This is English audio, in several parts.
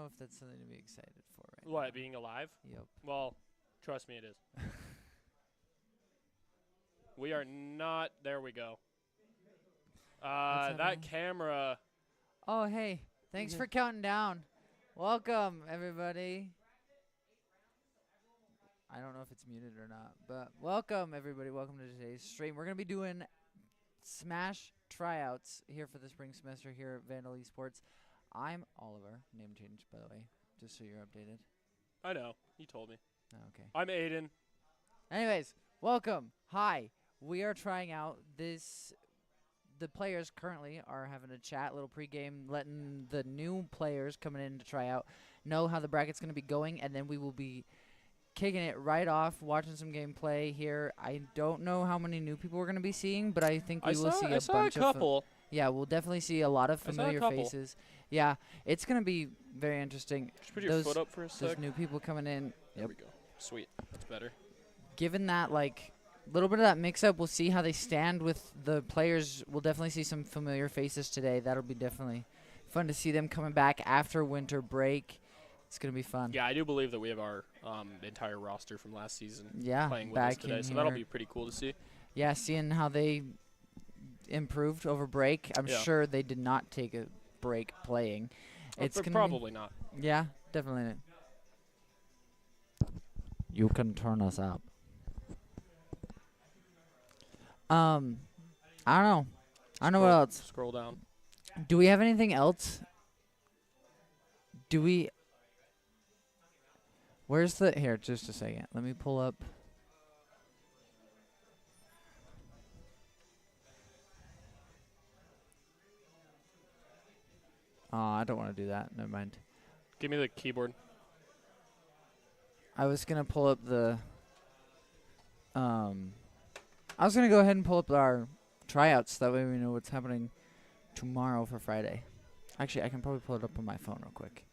know if that's something to be excited for right What, now. being alive? Yep. Well, trust me, it is. We are not. There we go. That happening? camera. Oh, hey. Thanks for counting down. Welcome, everybody. I don't know if it's muted or not, but welcome, everybody. Welcome to today's stream. We're going to be doing Smash Tryouts here for the spring semester here at Vandal Esports. I'm Oliver. Name change, by the way, just so you're updated. I know. You told me. Oh, okay. I'm Aiden. Anyways, welcome. Hi. We are trying out this. The players currently are having a chat, little pregame, letting the new players coming in to try out know how the bracket's going to be going, and then we will be kicking it right off, watching some gameplay here. I don't know how many new people we're going to be seeing, but I think we will see I a saw bunch a couple. yeah, we'll definitely see a lot of familiar faces. Yeah, it's going to be very interesting. Just put your foot up for a sec. Those new people coming in. There we go. Sweet. That's better. Given that, like, little bit of that mix-up, we'll see how they stand with the players. We'll definitely see some familiar faces today. That'll be definitely fun to see them coming back after winter break. It's going to be fun. Yeah, I do believe that we have our entire roster from last season playing with back us today, in so here. that'll be pretty cool to see. Yeah, seeing how they improved over break. I'm sure they did not take a break playing. It's gonna probably not. Yeah, definitely not. You can turn us up. I don't know. I don't know what else. Scroll down. Do we have anything else? Do we? Where's the? Here, just a second. Let me pull up. Oh, I don't want to do that. Never mind. Give me the keyboard. I was gonna pull up the. I was going to go ahead and pull up our tryouts. That way we know what's happening tomorrow for Friday. Actually, I can probably pull it up on my phone real quick.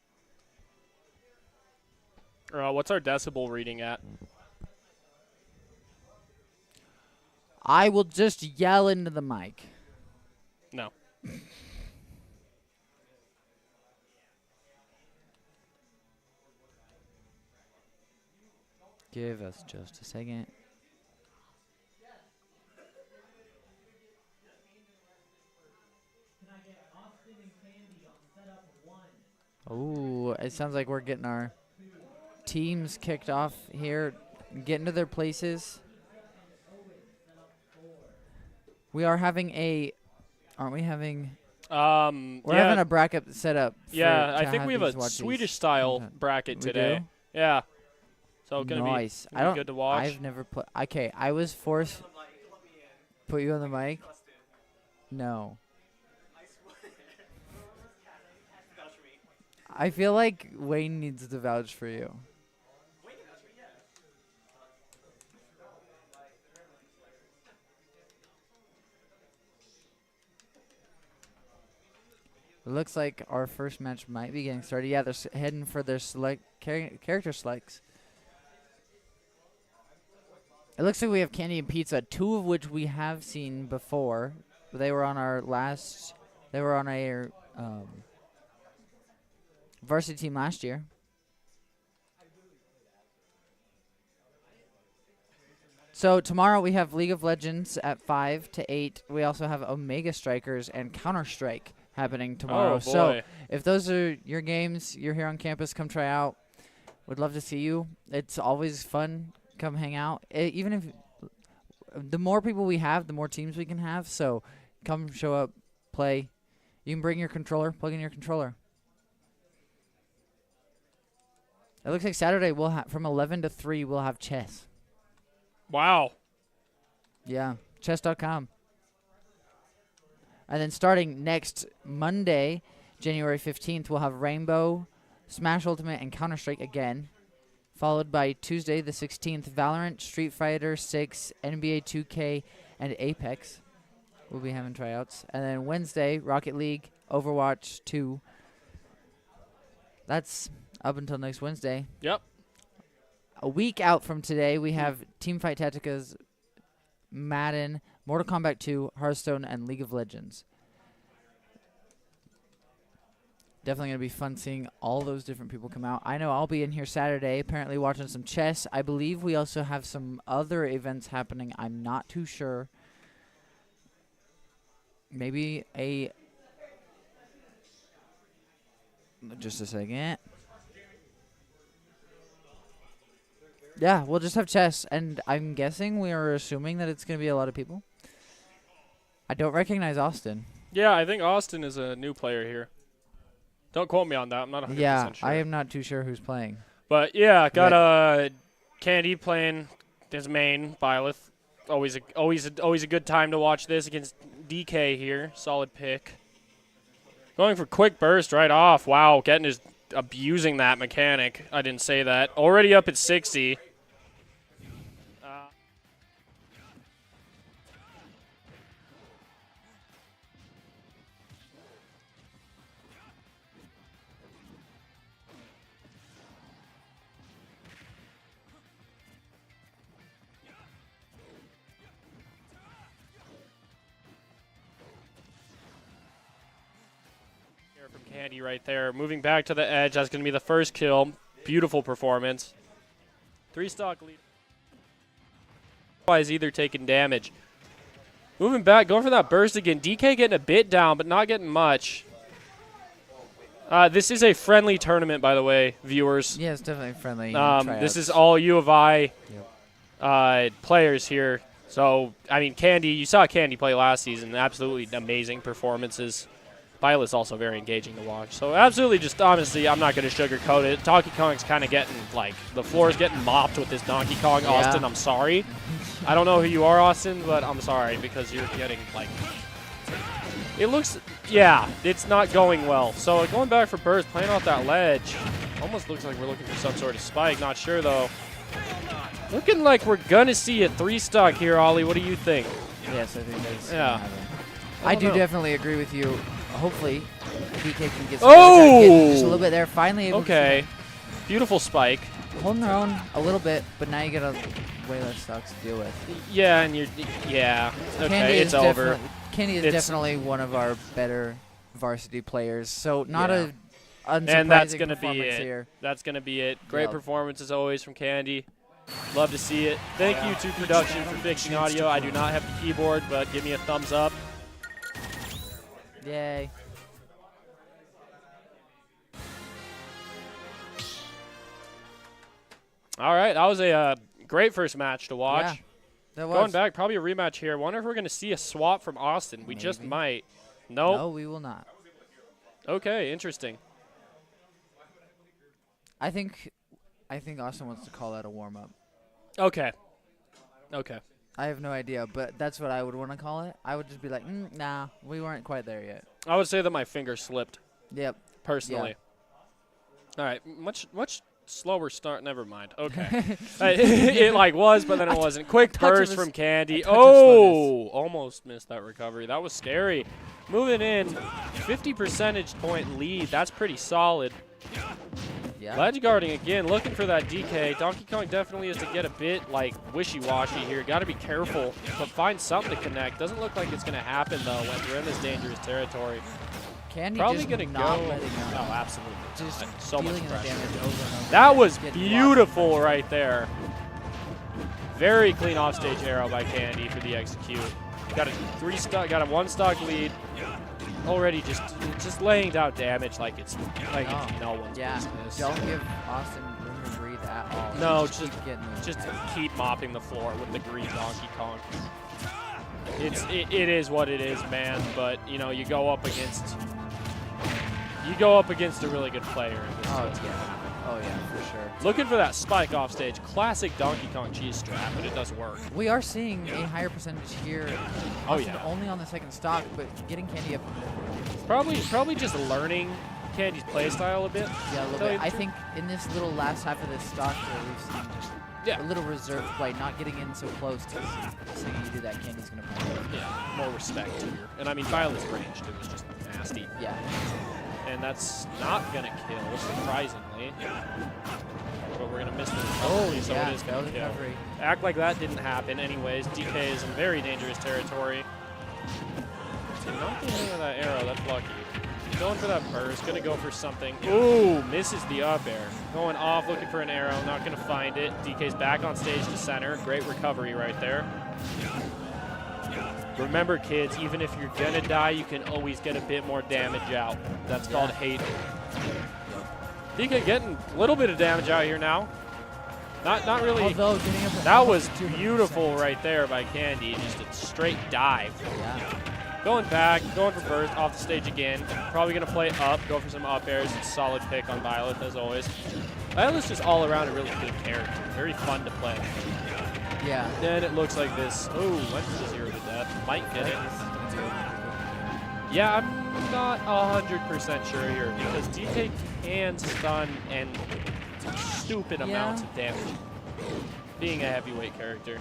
What's our decibel reading at? I will just yell into the mic. No. Give us just a second. Oh, it sounds like we're getting our teams kicked off here, getting to their places. We are having a, aren't we having? We're having a bracket set up. Yeah, I think we have a Swedish style bracket today. Do? Yeah. So gonna nice. be good to watch. I've never put. Okay, I was forced. Put you on the mic. No. I feel like Wayne needs to vouch for you. It looks like our first match might be getting started. Yeah, they're heading for their character selects. It looks like we have Candy and Pizza, two of which we have seen before. They were on our last. They were on our varsity team last year. So tomorrow we have League of Legends at 5 to 8. We also have Omega Strikers and Counter-Strike happening tomorrow. Oh, boy. So if those are your games, you're here on campus, come try out. Would love to see you. It's always fun. Come hang out. Even if the more people we have, the more teams we can have. So come show up, play. You can bring your controller, plug in your controller. It looks like Saturday we'll have from 11 to 3 we'll have chess. Wow. Yeah, chess.com. And then starting next Monday, January 15th, we'll have Rainbow, Smash Ultimate, and Counter-Strike again. Followed by Tuesday the 16th, Valorant, Street Fighter 6, NBA 2K, and Apex. We'll be having tryouts. And then Wednesday, Rocket League, Overwatch 2. That's up until next Wednesday. Yep. A week out from today, we have Teamfight Tactica's Madden, Mortal Kombat 2, Hearthstone, and League of Legends. Definitely going to be fun seeing all those different people come out. I know I'll be in here Saturday, apparently watching some chess. I believe we also have some other events happening. I'm not too sure. Maybe a... Just a second. Yeah, we'll just have chess, and I'm guessing we are assuming that it's going to be a lot of people. I don't recognize Austin. Yeah, I think Austin is a new player here. Don't quote me on that. I'm not 100% Yeah, sure. I am not too sure who's playing. But yeah, got Candy playing his main Byleth. Always a good time to watch this against DK here. Solid pick. Going for quick burst right off. Wow, abusing that mechanic. I didn't say that. Already up at 60. From Candy right there. Moving back to the edge. That's going to be the first kill. Beautiful performance. 3-stock lead. Is either taking damage. Moving back, going for that burst again. DK getting a bit down, but not getting much. This is a friendly tournament, by the way, viewers. Yeah, it's definitely friendly. This is all U of I players here. So, I mean, Candy, you saw Candy play last season. Absolutely amazing performances. Violet's also very engaging to watch. So, absolutely just, honestly, I'm not going to sugarcoat it. Donkey Kong's kind of getting, like, the floor is getting mopped with this Donkey Kong. Yeah. Austin, I'm sorry. I don't know who you are, Austin, but I'm sorry because you're getting, like, it looks, yeah, it's not going well. So, going back for burst, playing off that ledge, almost looks like we're looking for some sort of spike. Not sure, though. Looking like we're going to see a 3-stock here, Ollie. What do you think? Yes, I think that's I do definitely agree with you. Hopefully, DK can get just a little bit there. Finally able to beautiful spike. Holding their own a little bit, but now you get a way less stocks to deal with. Yeah, and okay, it's over. Candy is definitely one of our better varsity players, so not a unsurprising and that's gonna be it. Here. That's gonna be it. Great performance as always from Candy. Love to see it. Thank you to production for fixing audio. I do not have the keyboard, but give me a thumbs up. Yay. All right, that was a great first match to watch. Yeah, that was. Going back, probably a rematch here. Wonder if we're going to see a swap from Austin. We just might. Nope. No, we will not. Okay, interesting. I think Austin wants to call that a warm-up. Okay. I have no idea, but that's what I would want to call it. I would just be like, nah, we weren't quite there yet. I would say that my finger slipped. Yep. Personally. Yeah. All right, much slower start. Never mind. Okay. It was, but then it wasn't. Quick burst from Candy. Oh, almost missed that recovery. That was scary. Moving in, 50 percentage point lead. That's pretty solid. Yeah. Ledge guarding again, looking for that DK. Donkey Kong definitely has to get a bit wishy-washy here. Got to be careful, but find something to connect. Doesn't look like it's going to happen though when we're in this dangerous territory. Candy probably going to go. Oh, absolutely. Just so much pressure. Damage over and over. That was beautiful right there. Very clean offstage arrow by Candy for the execute. Got a 1-stock lead. Already just laying down damage like it's no one's business. Don't give Austin room to breathe at all. No, just keep mopping the floor with the green Donkey Kong. It is what it is, man. But you go up against a really good player in this. Oh yeah, for sure. Looking for that spike off stage. Classic Donkey Kong cheese strap, but it does work. We are seeing a higher percentage here. Oh yeah. Only on the second stock, but getting Candy up. Probably just learning Candy's playstyle a bit. Yeah, a little bit. I think in this little last half of this stock here, we've seen just a little reserved play, not getting in so close to seeing you do that. Candy's gonna play. Yeah, more respect here. And I mean, Violet's ranged. It was just nasty. Yeah. And that's not gonna kill, surprisingly. But we're gonna miss the recovery, so it is gonna kill. Act like that didn't happen anyways. DK is in very dangerous territory. Not getting with that arrow. That's lucky. Going for that burst. Going to go for something. Ooh, misses the up air. Going off, looking for an arrow. Not going to find it. DK's back on stage to center. Great recovery right there. Remember, kids, even if you're going to die, you can always get a bit more damage out. That's called hate. DK getting a little bit of damage out here now. Not really. Although, that was beautiful right there by Candy. Just a straight dive. Yeah. Going back, going for burst, off the stage again. Probably going to play up, go for some up airs. Solid pick on Violet, as always. Violet's just all around a really good character. Very fun to play. Yeah. Then it looks like this. Oh, went to 0 to death. Might get it. Yeah, I'm not 100% sure here because DK can stun and stupid amounts of damage. Being a heavyweight character.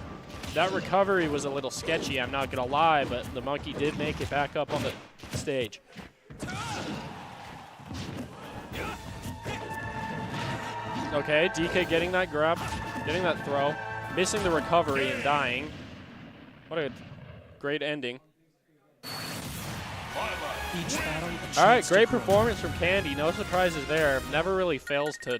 That recovery was a little sketchy, I'm not going to lie, but the monkey did make it back up on the stage. Okay, DK getting that grab, getting that throw, missing the recovery and dying. What a great ending. Each battle, all right, great performance from Candy. No surprises there. Never really fails to...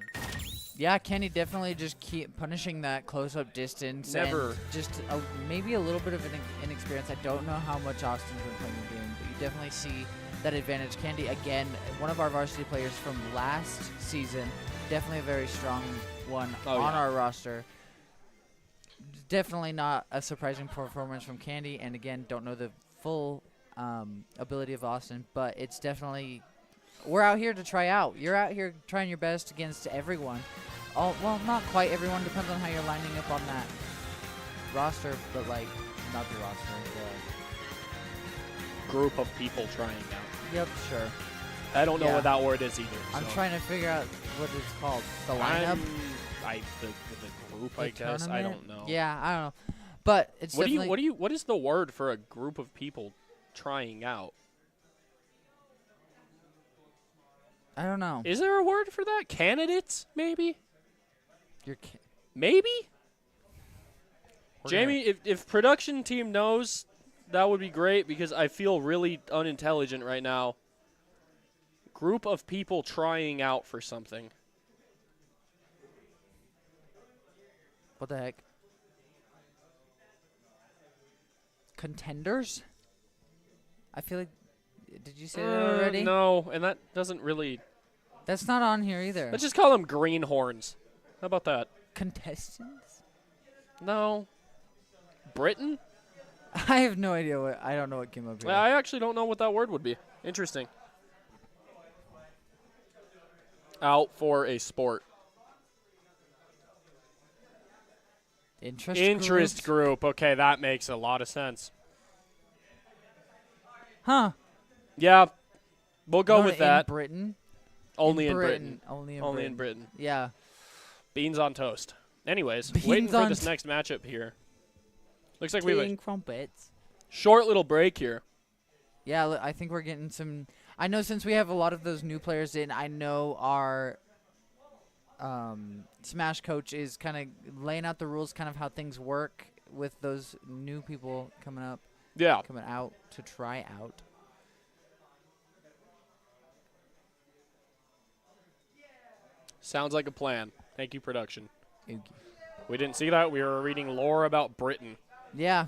Yeah, Candy definitely just keep punishing that close-up distance. Never. And just maybe a little bit of an inexperience. I don't know how much Austin's been playing the game, but you definitely see that advantage. Candy, again, one of our varsity players from last season, definitely a very strong one on our roster. Definitely not a surprising performance from Candy, and again, don't know the full ability of Austin, but it's definitely... We're out here to try out. You're out here trying your best against everyone. Well, not quite everyone. Depends on how you're lining up on that roster, but, like, not the roster. The group of people trying out. Yep, sure. I don't know what that word is either. I'm trying to figure out what it's called. The lineup? The group, I guess. I don't know. Yeah, I don't know. But it's definitely... What is the word for a group of people trying out? I don't know. Is there a word for that? Candidates, maybe? Maybe? Jamie, if production team knows, that would be great because I feel really unintelligent right now. Group of people trying out for something. What the heck? Contenders? I feel like... Did you say that already? No, and that doesn't really... That's not on here either. Let's just call them greenhorns. How about that? Contestants? No. Britain? I have no idea what... I don't know what came up here. I actually don't know what that word would be. Interesting. Out for a sport. Interest group. Okay, that makes a lot of sense. Huh. Yeah, we'll go with that. In Britain? Only in Britain. Only in Britain. Yeah. Beans on toast. Anyways, waiting for this next matchup here. Looks like we have a crumpets. Short little break here. Yeah, I think we're getting some... I know since we have a lot of those new players in, I know our Smash coach is kind of laying out the rules, kind of how things work with those new people coming up. Yeah. Coming out to try out. Sounds like a plan. Thank you, production. Thank you. We didn't see that. We were reading lore about Britain. Yeah.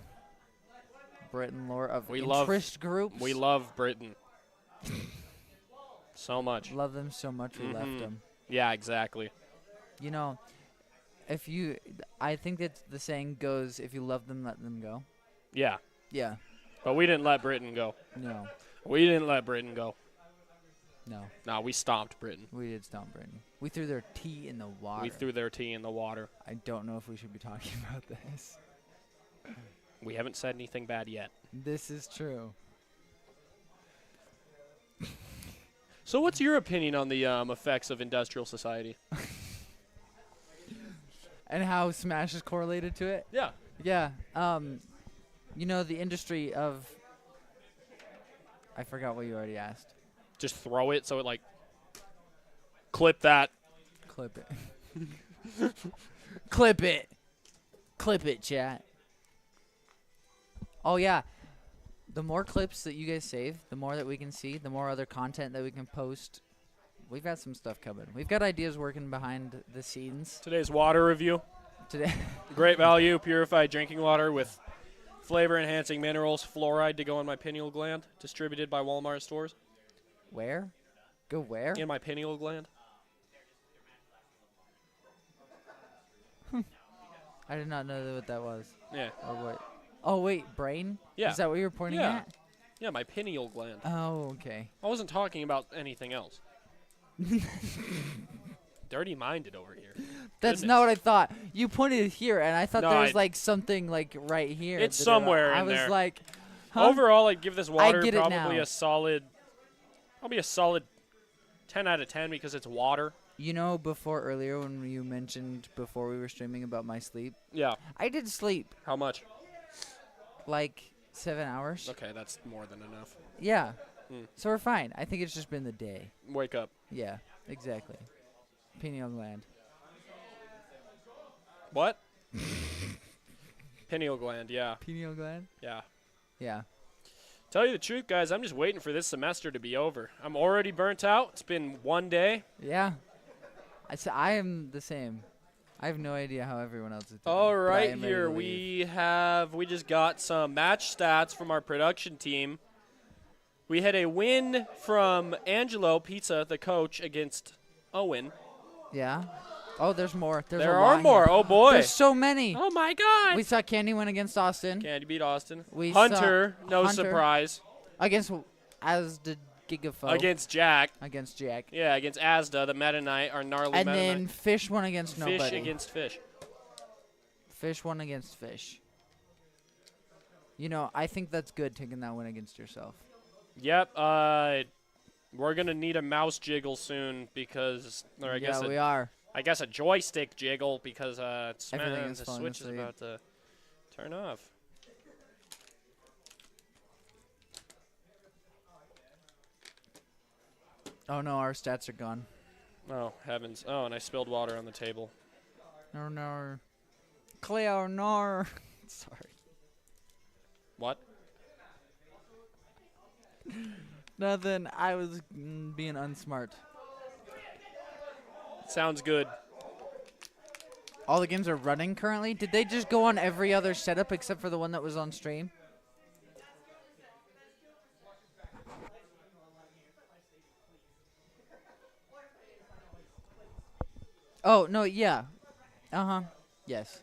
Britain lore of interest groups. We love Britain. So much. Love them so much we left them. Yeah, exactly. You know, I think that the saying goes, if you love them, let them go. Yeah. Yeah. But we didn't let Britain go. No. We didn't let Britain go. No. No, we stomped Britain. We did stomp Britain. We threw their tea in the water. We threw their tea in the water. I don't know if we should be talking about this. We haven't said anything bad yet. This is true. So what's your opinion on the effects of industrial society? And how Smash is correlated to it? Yeah. Yeah. You know, the industry of... I forgot what you already asked. Just throw it so it, like... Clip that. Clip it. Clip it. Clip it, chat. Oh, yeah. The more clips that you guys save, the more that we can see, the more other content that we can post. We've got some stuff coming. We've got ideas working behind the scenes. Today's water review. Today. Great value, purified drinking water with flavor-enhancing minerals, fluoride to go in my pineal gland, distributed by Walmart stores. Where? Go where? In my pineal gland. I did not know what that was. Yeah. Or what? Oh, wait, brain? Yeah. Is that what you were pointing at? Yeah, my pineal gland. Oh, okay. I wasn't talking about anything else. Dirty-minded over here. That's not what I thought. You pointed here, and I thought No, there was like something like right here. It's that somewhere I in was there. like, huh? Overall, I'd give this water get it probably now. a solid 10 out of 10 because it's water. You know, before earlier when you mentioned before we were streaming about my sleep, Yeah. I did sleep How much? like 7 hours. Okay, that's more than enough. Yeah. Hmm. So we're fine. I think it's just been the day. Wake up. Yeah, exactly. Pineal gland. What? Pineal gland, yeah. Pineal gland? Yeah. Yeah. Tell you the truth, guys, I'm just waiting for this semester to be over. I'm already burnt out. It's been one day. Yeah. I am the same. I have no idea how everyone else is doing. All but I right, am ready here to leave. we just got some match stats from our production team. We had a win from Angelo Pizza, the coach, against Owen. Yeah. Oh, there's more. There's There a are lot more. here. Oh boy. There's so many. Oh my God. We saw Candy win against Austin. Candy beat Austin. We Hunter, saw no Hunter surprise. against as did Gigafo. Against Jack. Against Jack. Yeah, against Asda, the Meta Knight, our gnarly And Meta then Knight. Fish won against Fish nobody. against Fish. Fish won against Fish. You know, I think that's good taking that win against yourself. Yep. We're gonna need a mouse jiggle soon because, or I guess we are. I guess a joystick jiggle because Everything is the falling switch is asleep. about to turn off. Oh no, our stats are gone. Oh heavens! Oh, and I spilled water on the table. No, no. Cleo, no. Sorry. What? Nothing. I was being unsmart. Sounds good. All the games are running currently. Did they just go on every other setup except for the one that was on stream? Oh, no, yeah. Uh-huh. Yes.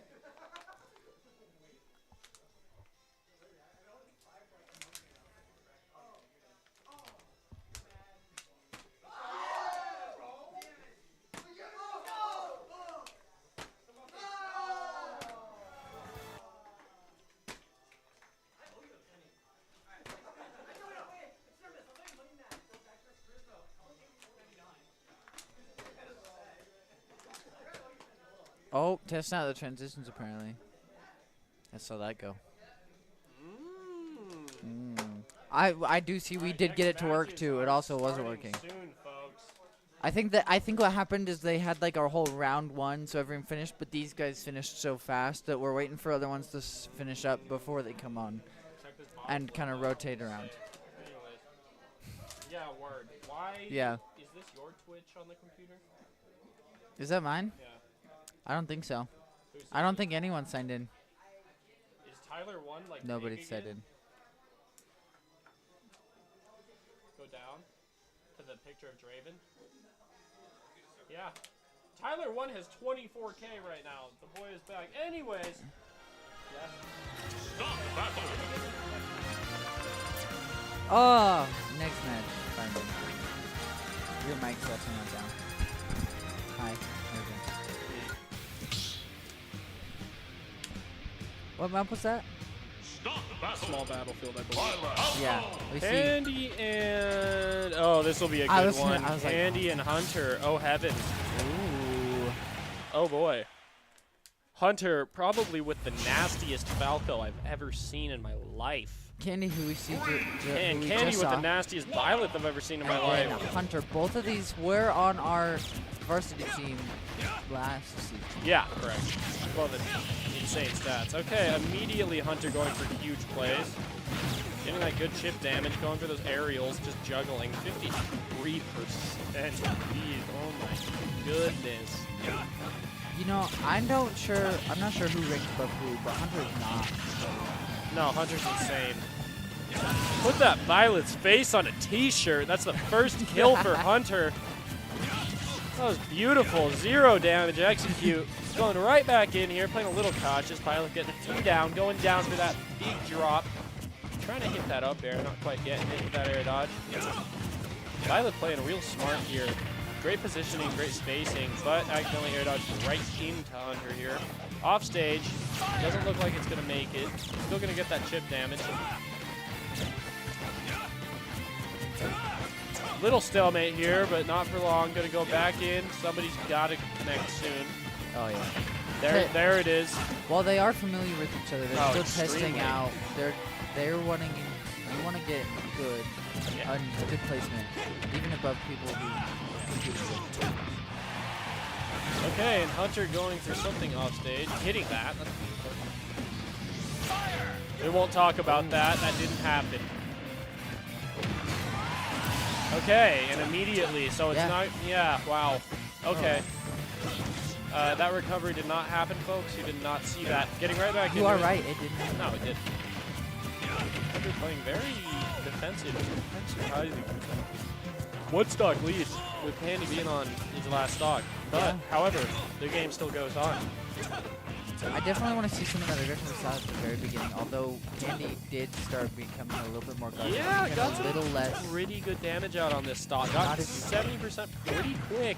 Oh, testing out the transitions apparently. I saw that go. I do see we did get it to work too. It also wasn't working. Soon, folks. I think what happened is they had like our whole round one, so everyone finished, but these guys finished so fast that we're waiting for other ones to finish up before they come on, and kind of rotate around. Anyways. Yeah, word. Why? Yeah. Is this your Twitch on the computer? Is that mine? Yeah. I don't think so. Who's I don't think anyone signed in. Is Tyler one like? Nobody big signed again? in. Go down to the picture of Draven. Yeah. Tyler 1 has 24K right now. The boy is back. Anyways. Yeah. Oh, next match. Finally. Your mic's also not down. Hi. Okay. What map was that? Small battlefield, I believe. Yeah. We see. Candy and this will be a I good was gonna- one. I was like, Candy and Hunter. Oh heavens. Ooh. Oh boy. Hunter probably with the nastiest Falco I've ever seen in my life. Candy, who we see. And who we Candy just with saw. the nastiest Violet I've ever seen in my life. And Hunter. Both of these were on our varsity team last season. Yeah, correct. Well, the insane stats. Okay, immediately Hunter going for huge plays. Getting that good chip damage, going for those aerials, just juggling. 53% lead. Oh my goodness. You know, I'm not sure who ranks above who, but Hunter's not. No, Hunter's insane. Put that Violet's face on a t-shirt. That's the first kill for Hunter. That was beautiful. 0 damage execute. Going right back in here, playing a little cautious. Violet getting a 2 down, going down for that big drop. Trying to hit that up air, not quite getting it with that air dodge. Violet playing real smart here. Great positioning, great spacing, but accidentally air dodged right into Hunter here. Off stage, doesn't look like it's gonna make it. Still gonna get that chip damage. Little stalemate here, but not for long. Gonna go back in. Somebody's gotta connect soon. Oh yeah. There it is. While they are familiar with each other, they're still extremely. testing out. They're wanting. You want to get good, good placement, even above people who compete with. Okay, and Hunter going for something off stage, hitting that. We won't talk about that. That didn't happen. Okay, and immediately, so it's not. Yeah, wow. Okay. That recovery did not happen, folks. You did not see that. Getting right back into it. You are right. It didn't happen. No, it didn't. Hunter playing very defensive. One stock lead with Candy being on his last stock. But, however, the game still goes on. I definitely want to see some of that aggression we saw at the very beginning, although Candy did start becoming a little bit more guarded. Yeah, got a little less. Pretty good damage out on this stock. Got 70% pretty quick.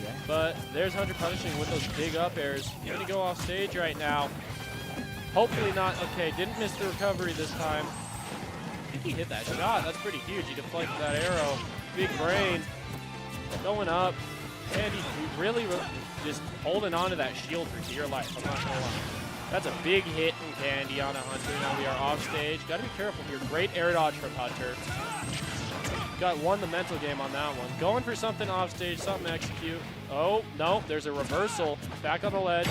Yeah. But there's Hunter punishing with those big up airs. He's going to go off stage right now. Hopefully not. Okay, didn't miss the recovery this time. I think he hit that shot. That's pretty huge. He deflected that arrow. Big brain. Going up. And he's really just holding on to that shield for dear life. I'm not going to lie. That's a big hit from Candy on a Hunter. Now we are off stage. Got to be careful here. Great air dodge from Hunter. Won the mental game on that one. Going for something off stage, something execute. Oh, no, there's a reversal. Back on the ledge.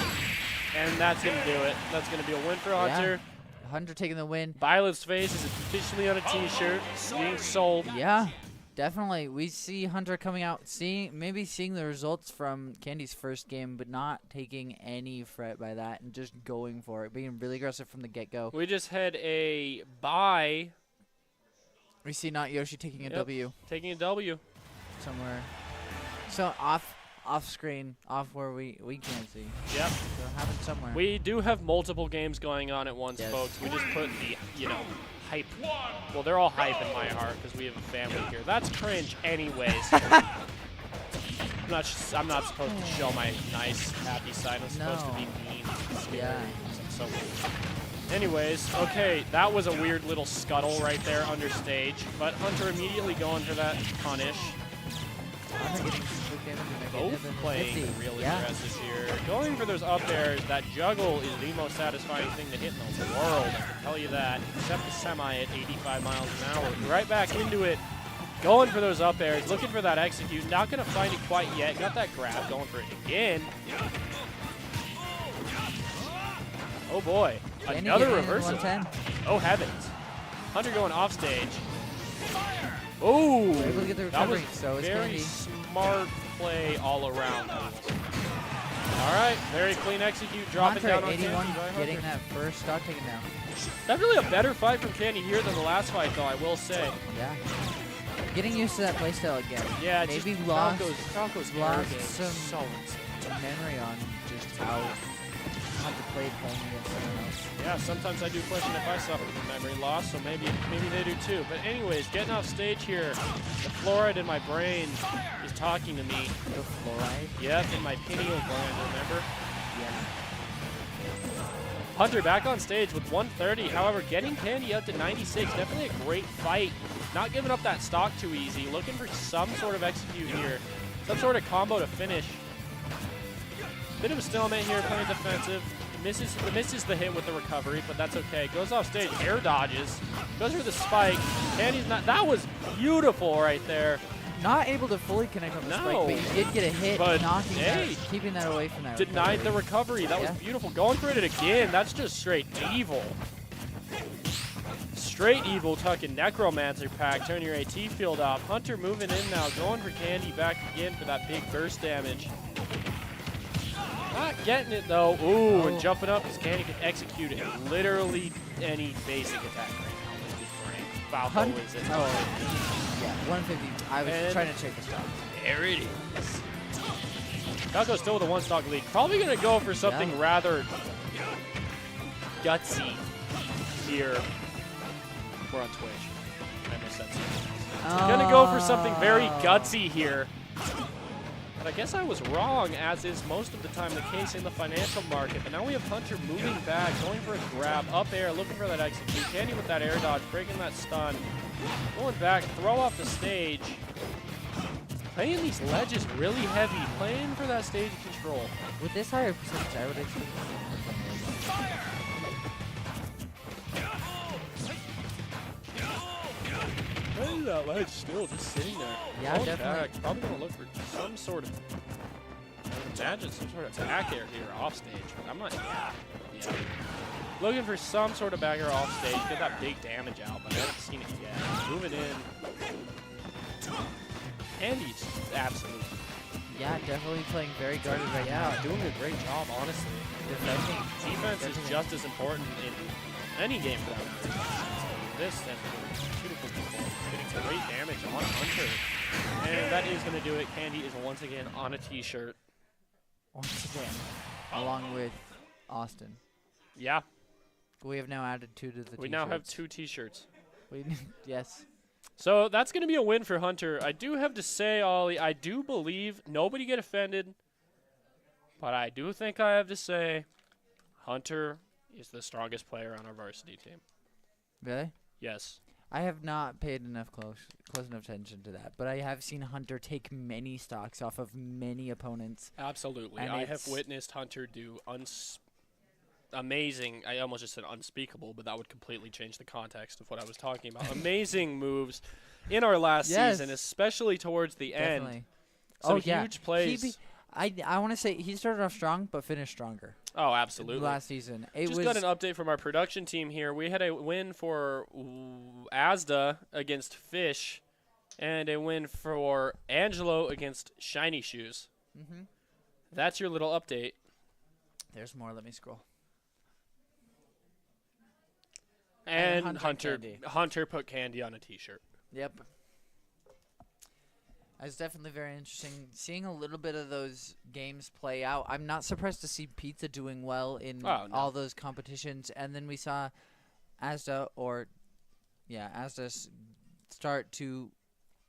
And that's going to do it. That's going to be a win for Hunter. Yeah. Hunter taking the win. Violet's face is officially on a t-shirt, being sold. Yeah, definitely. We see Hunter coming out, maybe seeing the results from Candy's first game, but not taking any fret by that and just going for it, being really aggressive from the get-go. We just had a bye. We see Not Yoshi taking a W. Taking a W. Somewhere. So off screen, off where we can't see. Yep. So happen somewhere. We do have multiple games going on at once, Yes. folks. We just put the, hype. Well, they're all hype in my heart because we have a family here. That's cringe anyways. I'm not supposed to show my nice, happy side. I'm supposed to be mean. Yeah. So anyways, okay, that was a weird little scuttle right there under stage, but Hunter immediately going for that punish. Hunter getting some quick damage and Both they're playing really aggressive here. Going for those up airs, that juggle is the most satisfying thing to hit in the world, I can tell you that, except the semi at 85 miles an hour. Right back into it, going for those up airs, looking for that execute, not going to find it quite yet. Got that grab, going for it again. Oh boy, another reversal. Oh heavens. Hunter going off stage. Oh, able to get the recovery, that was so it's very smart play all around. All right, very clean execute, dropping Hunter down on 81, Candy. getting that first stock taken down. Definitely a better fight from Candy here than the last fight, though, I will say. Yeah. Getting used to that playstyle again. Yeah, maybe just lost some memory on just how to play playing against someone else. Yeah, sometimes I do question if I suffer from memory loss, so maybe they do too. But anyways, getting off stage here, the fluoride in my brain is talking to me. The fluoride? Yep, in my pineal gland, remember? Yeah. Hunter back on stage with 130, however, getting Candy up to 96, definitely a great fight. Not giving up that stock too easy, looking for some sort of execute here, some sort of combo to finish. Bit of a stalemate here, playing defensive. Misses the hit with the recovery, but that's okay. Goes off stage, air dodges, goes for the spike. Candy's not. That was beautiful right there. Not able to fully connect on the spike, but he did get a hit, but knocking that, keeping that away from that. Denied the recovery. That was beautiful. Going for it again. That's just straight evil. Straight evil tucking Necromancer pack, turn your AT field off. Hunter moving in now, going for Candy back again for that big burst damage. Not getting it though. Ooh, and jumping up as Candy can execute it. Literally any basic attack right now. Let's be frank. Falco is it. Oh, yeah, 150. I was trying to check the stock. There it is. Falco's still with a one-stock lead. Probably going to go for something rather gutsy here. We're on Twitch. I missed that. Going to go for something very gutsy here. But I guess I was wrong, as is most of the time the case in the financial market. But now we have Hunter moving back, going for a grab, up air, looking for that execute. Candy with that air dodge, breaking that stun. Going back, throw off the stage. Playing these ledges really heavy, playing for that stage control. With this higher percentage, I would expect Play that ledge still just sitting there. Yeah, definitely. Back. Probably going to look for some sort of, imagine some sort of back air here off stage. I'm not, yeah. Looking for some sort of back air off stage, get that big damage out, but I haven't seen it yet. Moving in. Andy's absolutely. Yeah, definitely playing very guarded right now. Doing a great job, honestly. Defense is just as important in any game for that matter. This and beautiful performance, getting great damage on Hunter. And that is going to do it. Candy is once again on a t-shirt. Once again, along with Austin. Yeah. We have now added 2 to the t-shirts. We now have 2 t-shirts. Yes. So that's going to be a win for Hunter. I do have to say, Ollie, I do believe, nobody get offended, but I do think I have to say Hunter is the strongest player on our varsity team. Really? Yes. I have not paid enough close enough attention to that, but I have seen Hunter take many stocks off of many opponents. Absolutely. And I have witnessed Hunter do amazing, I almost just said unspeakable, but that would completely change the context of what I was talking about. Amazing moves in our last season, especially towards the end. Some huge plays. I want to say he started off strong, but finished stronger. Oh, absolutely. Last season. Just got an update from our production team here. We had a win for Asda against Fish, and a win for Angelo against Shiny Shoes. Mm-hmm. That's your little update. There's more. Let me scroll. And Hunter put Candy on a t-shirt. Yep. It's definitely very interesting seeing a little bit of those games play out. I'm not surprised to see Pizza doing well in all those competitions. And then we saw Asda start to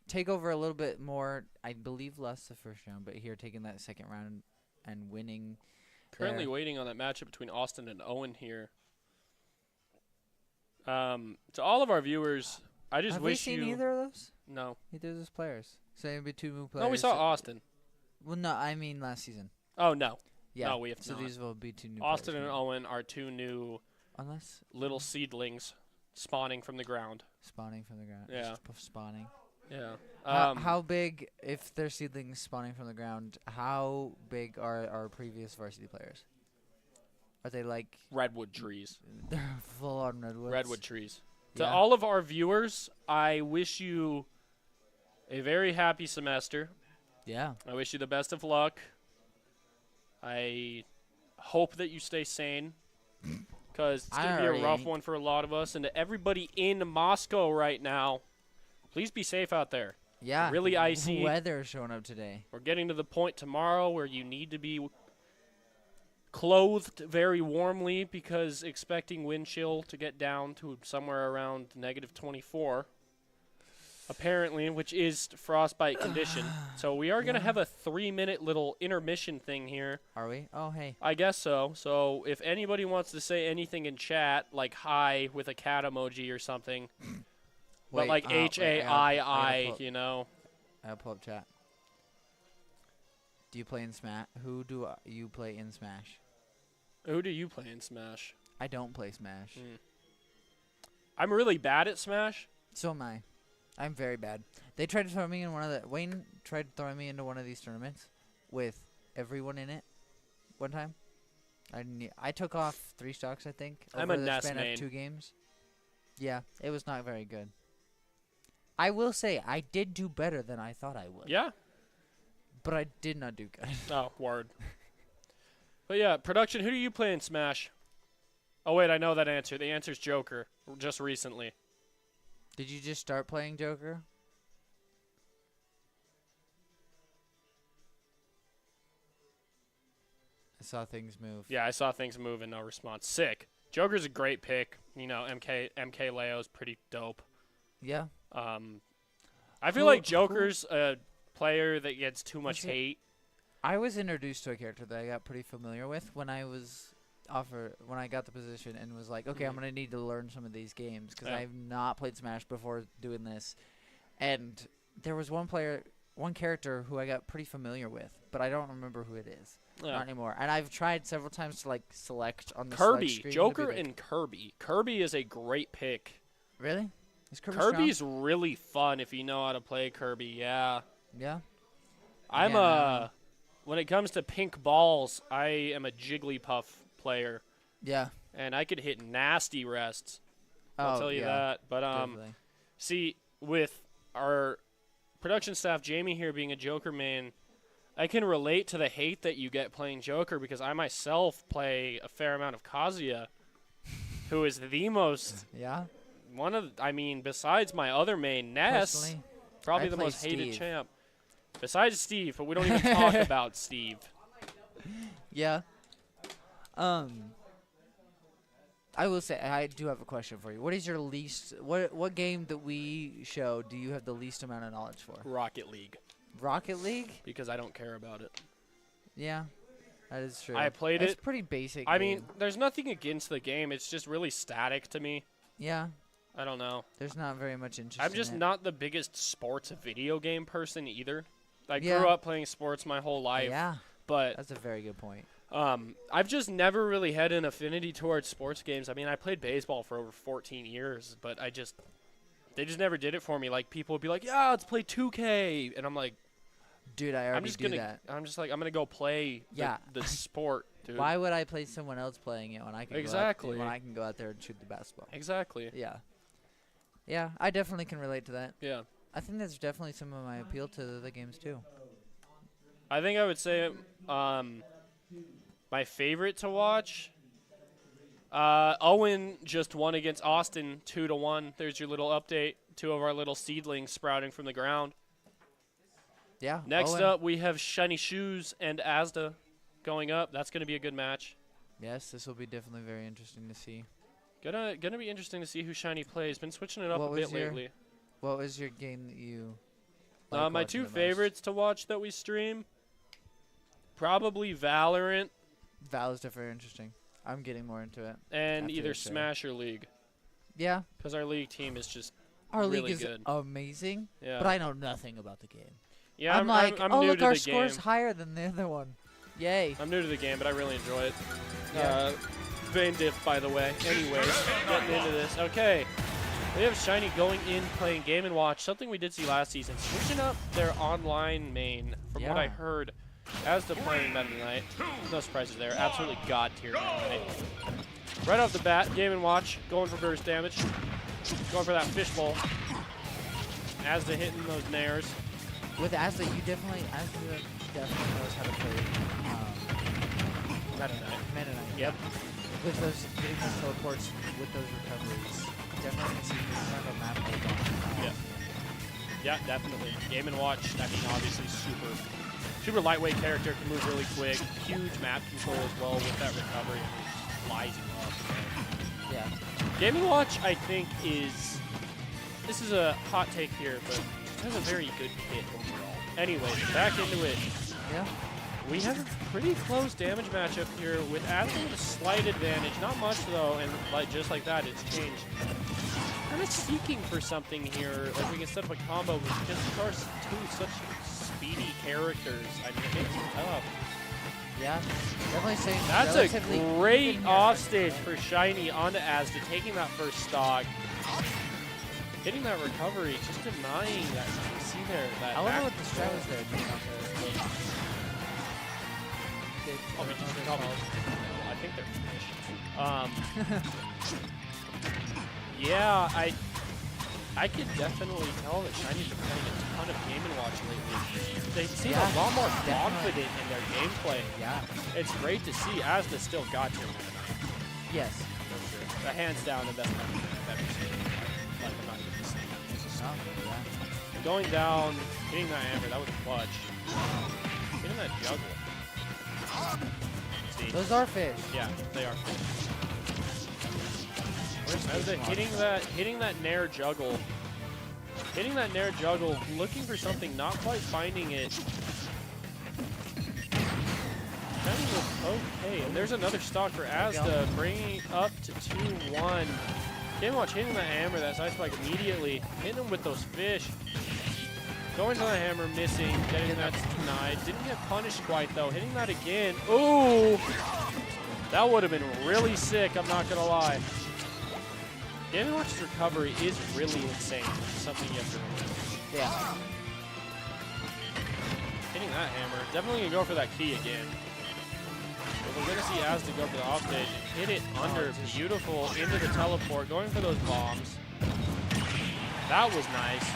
take over a little bit more. I believe less the first round, but here taking that second round and winning. Currently waiting on that matchup between Austin and Owen here. To all of our viewers, I just wish you... Have we seen either of those? No. Either of those players. So maybe 2 new players. No, we saw Austin. Well, no, I mean last season. Oh, no. Yeah. No, we have not. So these will be 2 new Austin players. and Owen are 2 new little seedlings spawning from the ground. Spawning from the ground. Yeah. Just spawning. Yeah. How big, if they're seedlings spawning from the ground, how big are our previous varsity players? Are they like... Redwood trees. They're full-on redwoods? Redwood trees. To all of our viewers, I wish you a very happy semester. Yeah. I wish you the best of luck. I hope that you stay sane, because it's going to be a rough one for a lot of us. And to everybody in Moscow right now, please be safe out there. Yeah. Really icy. Weather showing up today. We're getting to the point tomorrow where you need to be clothed very warmly, because expecting wind chill to get down to somewhere around -24, apparently, which is frostbite condition. So we are going to have a 3-minute little intermission thing here. Are we? Oh, hey. I guess so. So if anybody wants to say anything in chat, like hi with a cat emoji or something, but like HAII, you know. I'll pull up chat. Do you play in Smash? Who do you play in Smash? Who do you play in Smash? I don't play Smash. I'm really bad at Smash. So am I. I'm very bad. They tried to throw me in Wayne tried throwing me into one of these tournaments with everyone in it one time. I took off 3 stocks, I think. I'm a over the Ness span main. of 2 games. Yeah, it was not very good. I will say I did do better than I thought I would. Yeah. But I did not do good. Oh, word. But yeah, production, who do you play in Smash? Oh, wait, I know that answer. The answer's Joker, just recently. Did you just start playing Joker? I saw things move. Yeah, I saw things move and no response. Sick. Joker's a great pick. You know, MK Leo's pretty dope. Yeah. I feel like Joker's a player that gets too much hate. I was introduced to a character that I got pretty familiar with when I got the position and was like, okay, I'm going to need to learn some of these games because I've not played Smash before doing this. And there was one character who I got pretty familiar with, but I don't remember who it is. Not anymore. And I've tried several times to, like, select on the Kirby. screen. Joker and Kirby. Kirby is a great pick. Really? Is Kirby Kirby's strong? really fun if you know how to play Kirby, yeah. Yeah? When it comes to pink balls, I am a Jigglypuff player. Yeah. And I could hit nasty rests. I'll tell you that. But, definitely. see, with our production staff, Jamie here being a Joker main, I can relate to the hate that you get playing Joker because I myself play a fair amount of Kazuya, who is the most... Yeah? Besides my other main, Ness, Personally, probably the most hated champ. Besides Steve, but we don't even talk about Steve. Yeah. I will say, I do have a question for you. What is your least... What game that we show do you have the least amount of knowledge for? Rocket League. Rocket League? Because I don't care about it. Yeah, that is true. I played it. It's pretty basic. I mean, there's nothing against the game. It's just really static to me. Yeah. I don't know. There's not very much interest I'm just in it. not the biggest sports video game person either. I grew up playing sports my whole life. Yeah. But that's a very good point. I've just never really had an affinity towards sports games. I mean, I played baseball for over 14 years, but they just never did it for me. Like, people would be like, yeah, let's play 2K. And I'm like, dude, I already do that. I'm just like, I'm going to go play the sport, dude. Why would I play someone else playing it when I can when I can go out there and shoot the basketball? Exactly. Yeah. Yeah, I definitely can relate to that. Yeah. I think that's definitely some of my appeal to the games, too. I think I would say my favorite to watch, Owen just won against Austin 2-1. There's your little update. 2 of our little seedlings sprouting from the ground. Yeah. Next up, we have Shiny Shoes and Asda going up. That's going to be a good match. Yes, this will be definitely very interesting to see. Gonna be interesting to see who Shiny plays. Been switching it up a bit lately. What was your game that you my 2 favorites to watch that we stream? Probably Valorant. Val is definitely interesting. I'm getting more into it. And either Smash or League. Yeah. Because our League team is just our really League is good. Amazing. Yeah. But I know nothing about the game. Yeah, I'm like, I'm oh, new look, to our the score's game. higher than the other one. Yay. I'm new to the game, but I really enjoy it. Yeah. Vein dip, by the way. Anyways, getting into this. Okay. We have Shiny going in, playing Game & Watch, something we did see last season. Switching up their online main, from what I heard, as the playing Meta Knight. No surprises there. Absolutely god-tier Meta Knight. Right off the bat, Game & Watch, going for burst damage. Going for that fishbowl. Asda hitting those nairs. With Asda, Asda definitely knows how to play Meta Knight. Meta Knight. Yep. With those getting those teleports, with those recoveries, definitely can see this kind of map hold on. Yeah. Yeah, definitely. Game & Watch, I mean, obviously super lightweight character, can move really quick. Huge map control as well with that recovery. And just flies you up. Yeah. Game & Watch, I think, this is a hot take here, but it has a very good kit overall. Anyway, back into it. Yeah. We have a pretty close damage matchup here with Asda with a slight advantage. Not much, though, and just like that, it's changed. Kind of seeking for something here, like we can set up a combo with just, of course, 2 such speedy characters. I mean, it makes it tough. Yeah, definitely saying that's a great offstage for Shiny onto Asda, taking that first stock. Hitting that recovery, just denying that. You can see there. That I wonder what the strat was there. I think they're finished. Yeah, I could definitely tell that Shiny's been playing a ton of Game & Watch lately. They seem a lot more confident in their gameplay. Yeah. It's great to see. Asda still got your Meta Knight. Yes. For sure. Hands down the best Meta Knight I've ever seen. Like, I'm not even saying that. Yeah. Going down, hitting that hammer, that was clutch. Hitting that juggle. See? Those are fish. Yeah, they are fish. Hitting that nair juggle. Hitting that nair juggle, looking for something, not quite finding it. Shiny was okay. And there's another stock for Asda, bringing it up to 2-1. Game & Watch hitting the hammer, that side spike immediately. Hitting him with those fish. Going to the hammer, missing, getting that denied. Didn't get punished quite though. Hitting that again. Ooh! That would have been really sick, I'm not gonna lie. Game & Watch's recovery is really insane. It's something you have to remember. Yeah. Hitting that hammer. Definitely gonna go for that key again. But we're gonna see Asda go for the off stage and hit it under. Beautiful into the teleport. Going for those bombs. That was nice.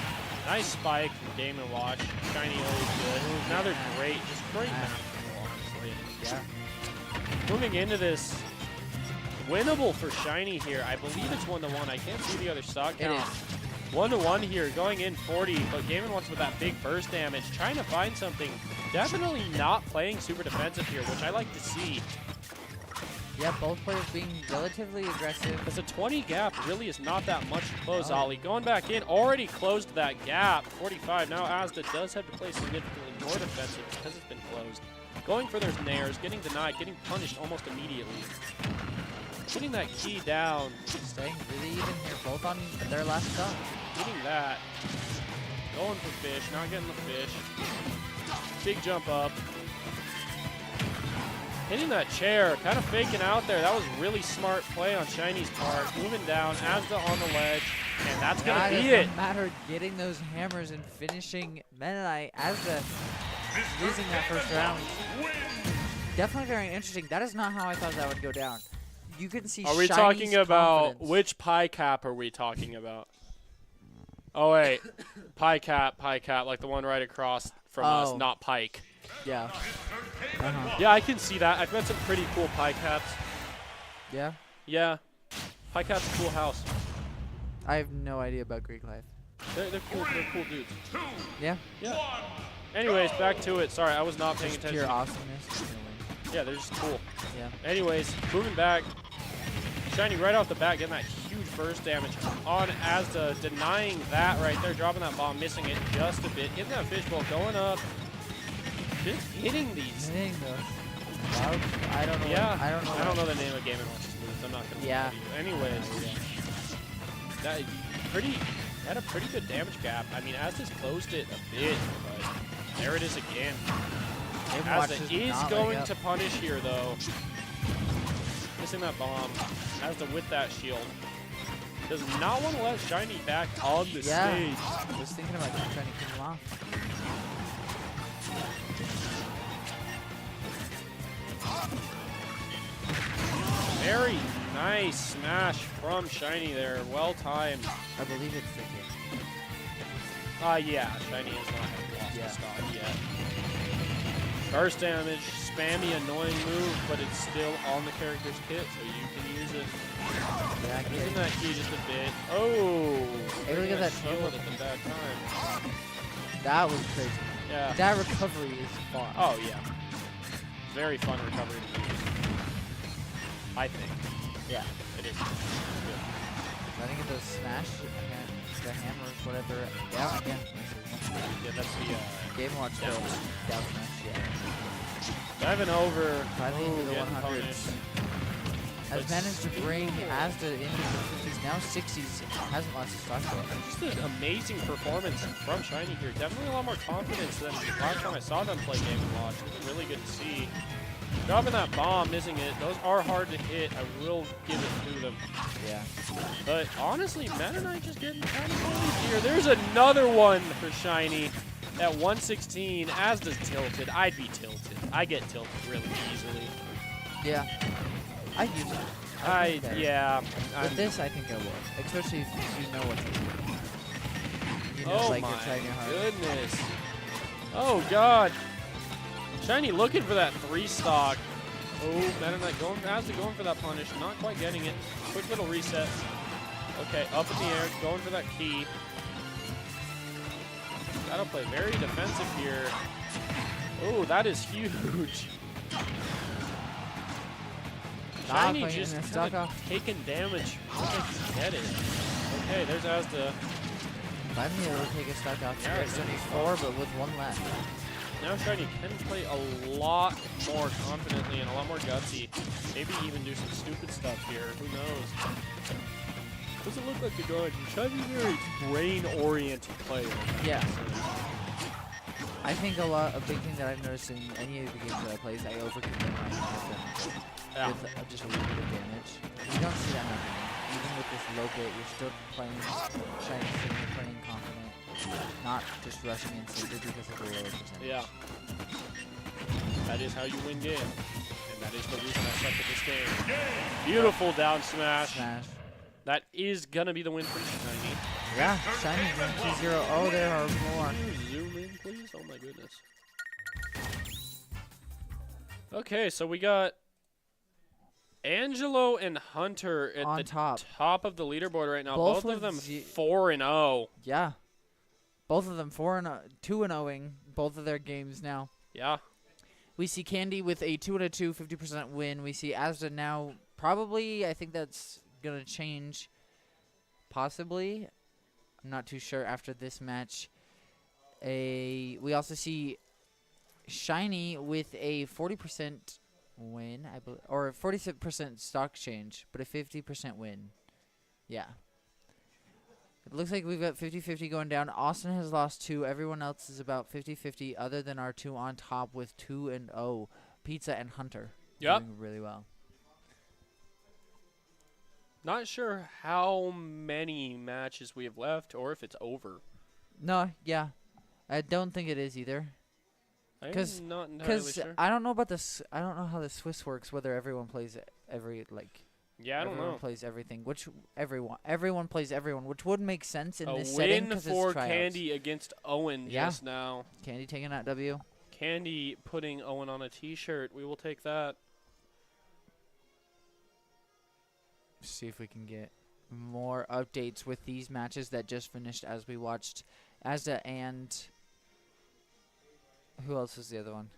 Nice spike from Game & Watch. Shiny always good. Now they're great. Just great match, honestly. Yeah. Moving into this. Winnable for Shiny here. I believe it's 1-1. I can't see the other stock count. 1-1 here, going in 40, but Game & Watch with that big burst damage, trying to find something. Definitely not playing super defensive here, which I like to see. Yeah, both players being relatively aggressive. Because a 20 gap really is not that much to close, Ollie. Going back in, already closed that gap. 45. Now Asda does have to play significantly more defensive because it's been closed. Going for those nairs, getting denied, getting punished almost immediately. Putting that key down. Staying really even here, both on their last stop. Hitting that. Going for fish, not getting the fish. Big jump up. Hitting that chair, kind of faking out there. That was really smart play on Shiny's part. Moving down, Asda on the ledge, and that's going to be it. It matter getting those hammers and finishing Meta Knight. Asda losing that first round. Definitely very interesting. That is not how I thought that would go down. You can see. Are we Shiny's talking about confidence. which pie cap are we talking about? Oh wait, pie cap, like the one right across from us, not Pike. Yeah. Yeah, I can see that. I've met some pretty cool pie caps. Yeah. Yeah, pie cap's a cool house. I have no idea about Greek life. They're cool. They're cool dudes. Yeah. Yeah. Anyways, back to it. Sorry, I was not paying attention. Pure awesomeness. Yeah, they're just cool. Yeah. Anyways, moving back. Shiny right off the bat, getting that huge burst damage on Asda, denying that right there, dropping that bomb, missing it just a bit. Getting that fishbowl going up. Just hitting these. Hitting those. I don't know. Yeah. I don't know the name of Game & Watch's moves. I'm not gonna Yeah. tell you. Anyways, that had a pretty good damage gap. I mean, Asda's closed it a bit, but there it is again. Asda is going to punish here, though. Missing that bomb. Asda with that shield. Does not want to let Shiny back on the stage. I was thinking about trying to kill him off. Very nice smash from Shiny there. Well timed. I believe it's the kid. Yeah. Shiny has not lost the stock yet. Burst damage, spammy, annoying move, but it's still on the character's kit, so you can use it. Yeah, Using that key just a bit. Oh! Hey, look at that shield at the bad time. That was crazy. Yeah. That recovery is fun. Oh, yeah. Very fun recovery to use. I think. Yeah. It is. Good. I think those smash, the hammers, whatever. Yeah, again. Yeah, that's the Game & Watch down smash, yeah. Diving over. Finally into the getting 100s. punished. Has managed to bring Asda into the 50s, now 60s. Hasn't lost his stock yet. Just an amazing performance from Shiny here. Definitely a lot more confidence than last time I saw them play Game & Watch. It was really good to see. Dropping that bomb, missing it. Those are hard to hit. I will give it to them. Yeah. But honestly, Meta Knight just getting kind of bullied here. There's another one for Shiny at 116. Asda's tilted. I'd be tilted. I get tilted really easily. Yeah. I'd use it. Yeah. With this, I think I would. Especially if you know what to do. You know, Oh like my you're trying your hardest. goodness. Oh God. Shiny looking for that 3-stock. Oh, Meta Knight going for that punish. Not quite getting it. Quick little reset. Okay, up in the air, going for that key. Gotta play very defensive here. Oh, that is huge. Shiny just kind of taking damage. Get it. Okay, there's Asda. Finally able to take a stock off. Yeah, It's only 4, but with 1 left. Now Shiny can play a lot more confidently and a lot more gutsy. Maybe even do some stupid stuff here. Who knows? Doesn't look like the guard. Shiny's a very brain-oriented player. Yeah. I think a big thing that I've noticed in any of the games that I play is I overcommit my with just a little bit of damage. You don't see that happening. Even with this low bit, you're still playing Shiny, you're playing confident, not just rushing in simply because of the lower percentage. Yeah. That is how you win game. And that is the reason I suck at this game. Beautiful down smash. That is going to be the win for Shiny. Yeah, Shiny's going 2-0. Oh, there are more. Zoom in, please. Oh, my goodness. Okay, so we got Angelo and Hunter at the top of the leaderboard right now. Both of them 4-0. Yeah. Both of them 2-0ing both of their games now. Yeah. We see Candy with a 2-2, 50% win. We see Asda now probably, I think that's going to change possibly. I'm not too sure after this match. We also see Shiny with a 40% win, I believe, or 40% stock change, but a 50% win. Yeah. It looks like we've got 50-50 going down. Austin has lost 2. Everyone else is about 50-50 other than our 2 on top with 2-0. Pizza and Hunter doing really well. Not sure how many matches we have left or if it's over. No, yeah. I don't think it is either. Because not entirely sure. I don't know about this. I don't know how the Swiss works. Whether everyone plays every Yeah, I don't know. Everyone plays everything. Everyone plays everyone, which would make sense in this A setting. win for Candy against Owen just now. Candy taking that W. Candy putting Owen on a T-shirt. We will take that. See if we can get more updates with these matches that just finished as we watched Asda and who else was the other one?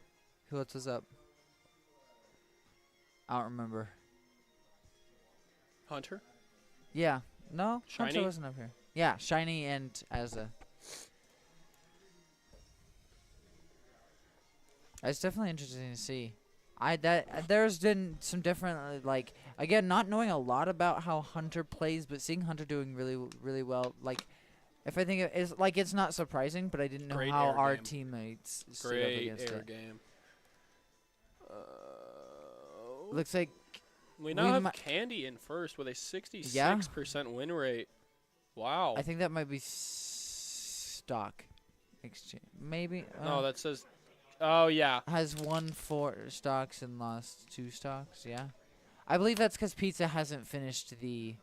Who else was up? I don't remember. Hunter? Yeah. No, Shiny? Hunter wasn't up here. Yeah, Shiny and Asda. It's definitely interesting to see. There's been some different again, not knowing a lot about how Hunter plays, but seeing Hunter doing really well. If I think it's not surprising, but I didn't know how our teammates stood up against it. Game. Looks like we now have Candy in first with a 66% win rate. Wow. I think that might be stock exchange. Maybe. No, that says. Oh yeah. Has won 4 stocks and lost 2 stocks. Yeah. I believe that's because Pizza hasn't finished the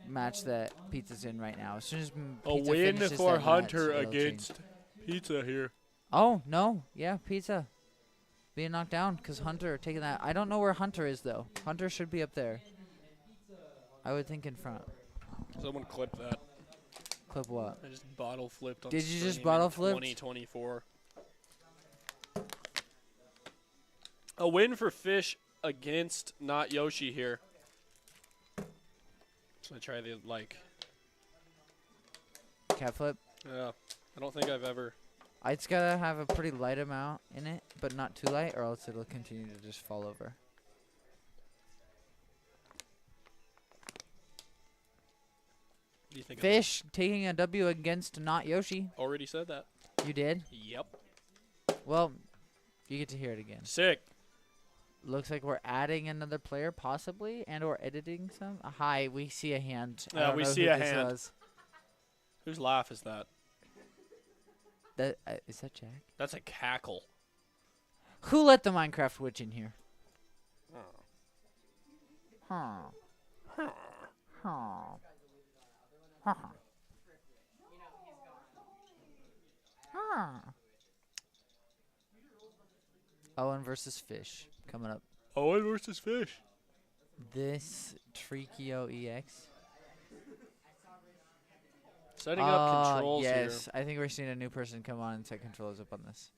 match that Pizza's in right now. As soon as Pizza win for Hunter match, against Pizza here. Oh no! Yeah, Pizza being knocked down because Hunter taking that. I don't know where Hunter is though. Hunter should be up there. I would think in front. Someone clip that. Clip what? I just bottle flipped on Did you just bottle flip? 2024. A win for Fish against Not Yoshi here. So I try the cat flip. Yeah, I don't think I've ever. It's gotta have a pretty light amount in it, but not too light, or else it'll continue to just fall over. What do you think? Fish taking a W against Not Yoshi. Already said that. You did? Yep. Well, you get to hear it again. Sick. Looks like we're adding another player, possibly, and or editing some. Hi, we see a hand. Yeah, we see a hand. Whose laugh is that? Is that Jack? That's a cackle. Who let the Minecraft witch in here? Oh. Huh. Huh. Huh. Huh. Owen versus Fish coming up. Owen versus Fish. This Tryouts EX. Setting up controls yes. here. I think we're seeing a new person come on and set controls up on this.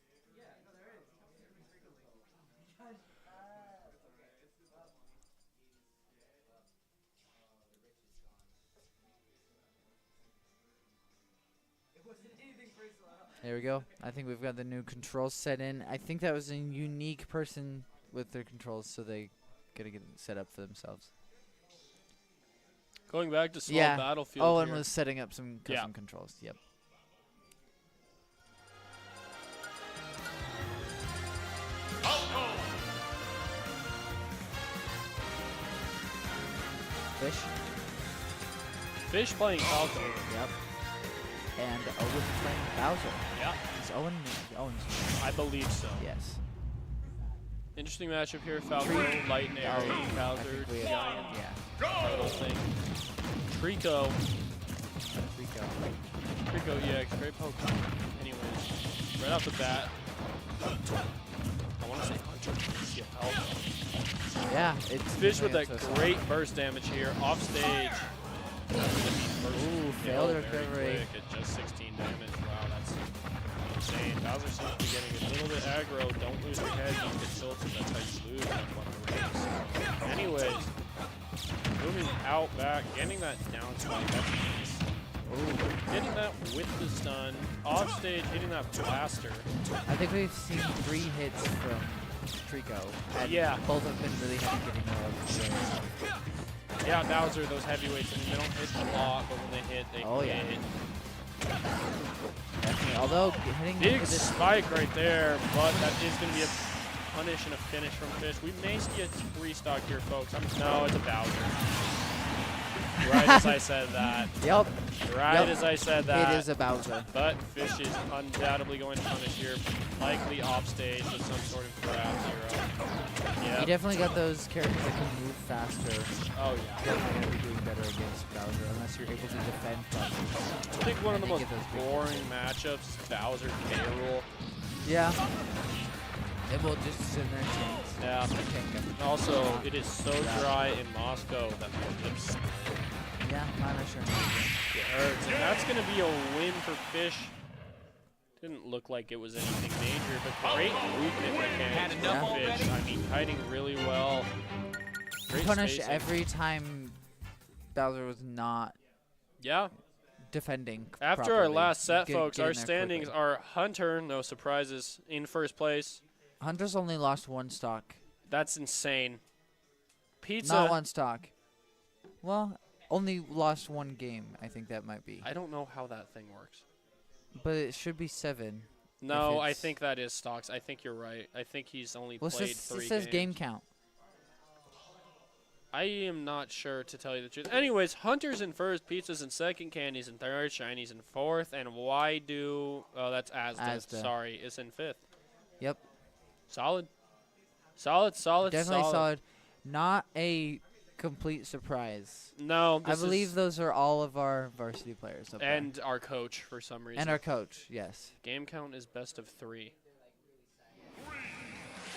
There we go. I think we've got the new controls set in. I think that was a unique person with their controls, so they gotta get it set up for themselves. Going back to small Yeah. battlefield Owen here. was setting up some custom controls. Yep. Fish. Fish playing Falco. Yep. And Owen playing Bowser. Yeah, Is Owen's I believe so. yes. Interesting matchup here. Falco, Lightning, I Bowser, think we Giant, yeah. little thing. Trico. Rico. Yeah, great poke. Anyways, right off the bat, I want to say Hunter. Yeah, it's Fish with that definitely great burst damage here, off stage. Ooh, failed recovery. Quick at just 16 damage. Wow, that's insane. Bowser seems to be getting a little bit aggro. Don't lose your head. You get tilted. That's how you lose that one of the race. Anyways, moving out back, getting that down spike. That's nice. Ooh, getting that with the stun. Off stage, hitting that blaster. I think we've seen 3 hits from Trico. And Yeah. both have been really heavy hitting more. Yeah, Bowser, those heavyweights, I mean, they don't hit a lot, but when they hit, they hit. Definitely. Although hitting Big with this spike right there, but that is going to be a punish and a finish from Fish. We may see a restock here, folks. No, it's a Bowser. Right as I said that. Yep. Right as I said that. It is a Bowser. But Fish is undoubtedly going to punish here, likely off stage with some sort of grab zero. Yeah. You definitely got those characters that can move faster. Oh, yeah. Definitely going to be doing better against Bowser unless you're able to defend Bowser. I think one of the most boring matchups is Bowser K-Rool. Yeah. It will just sit there and tank. Yeah. And also, it is so dry in Moscow that the lips. Yeah, not sure. It hurts. And that's going to be a win for Fish. Didn't look like it was anything major, but great movement mechanics for Fish. I mean, kiting really well. Great Punish spacing. every time Bowser was not defending After properly. our last set, folks, Get our in there standings quickly. are Hunter, no surprises, in first place. Hunter's only lost 1 stock. That's insane. Pizza. Not 1 stock. Well, only lost 1 game. I think that might be. I don't know how that thing works. But it should be 7. No, I think that is stocks. I think you're right. I think he's only played 3 games. It says game count. I am not sure, to tell you the truth. Anyways, Hunter's in first, Pizza's in second, Candy's in third, Shiny's in fourth, and oh, that's Asda. Sorry, is in fifth. Yep. Solid. Definitely solid. Not a complete surprise. No, I believe those are all of our varsity players up and there. our coach for some reason. And our coach, yes. Game count is best of 3. 3,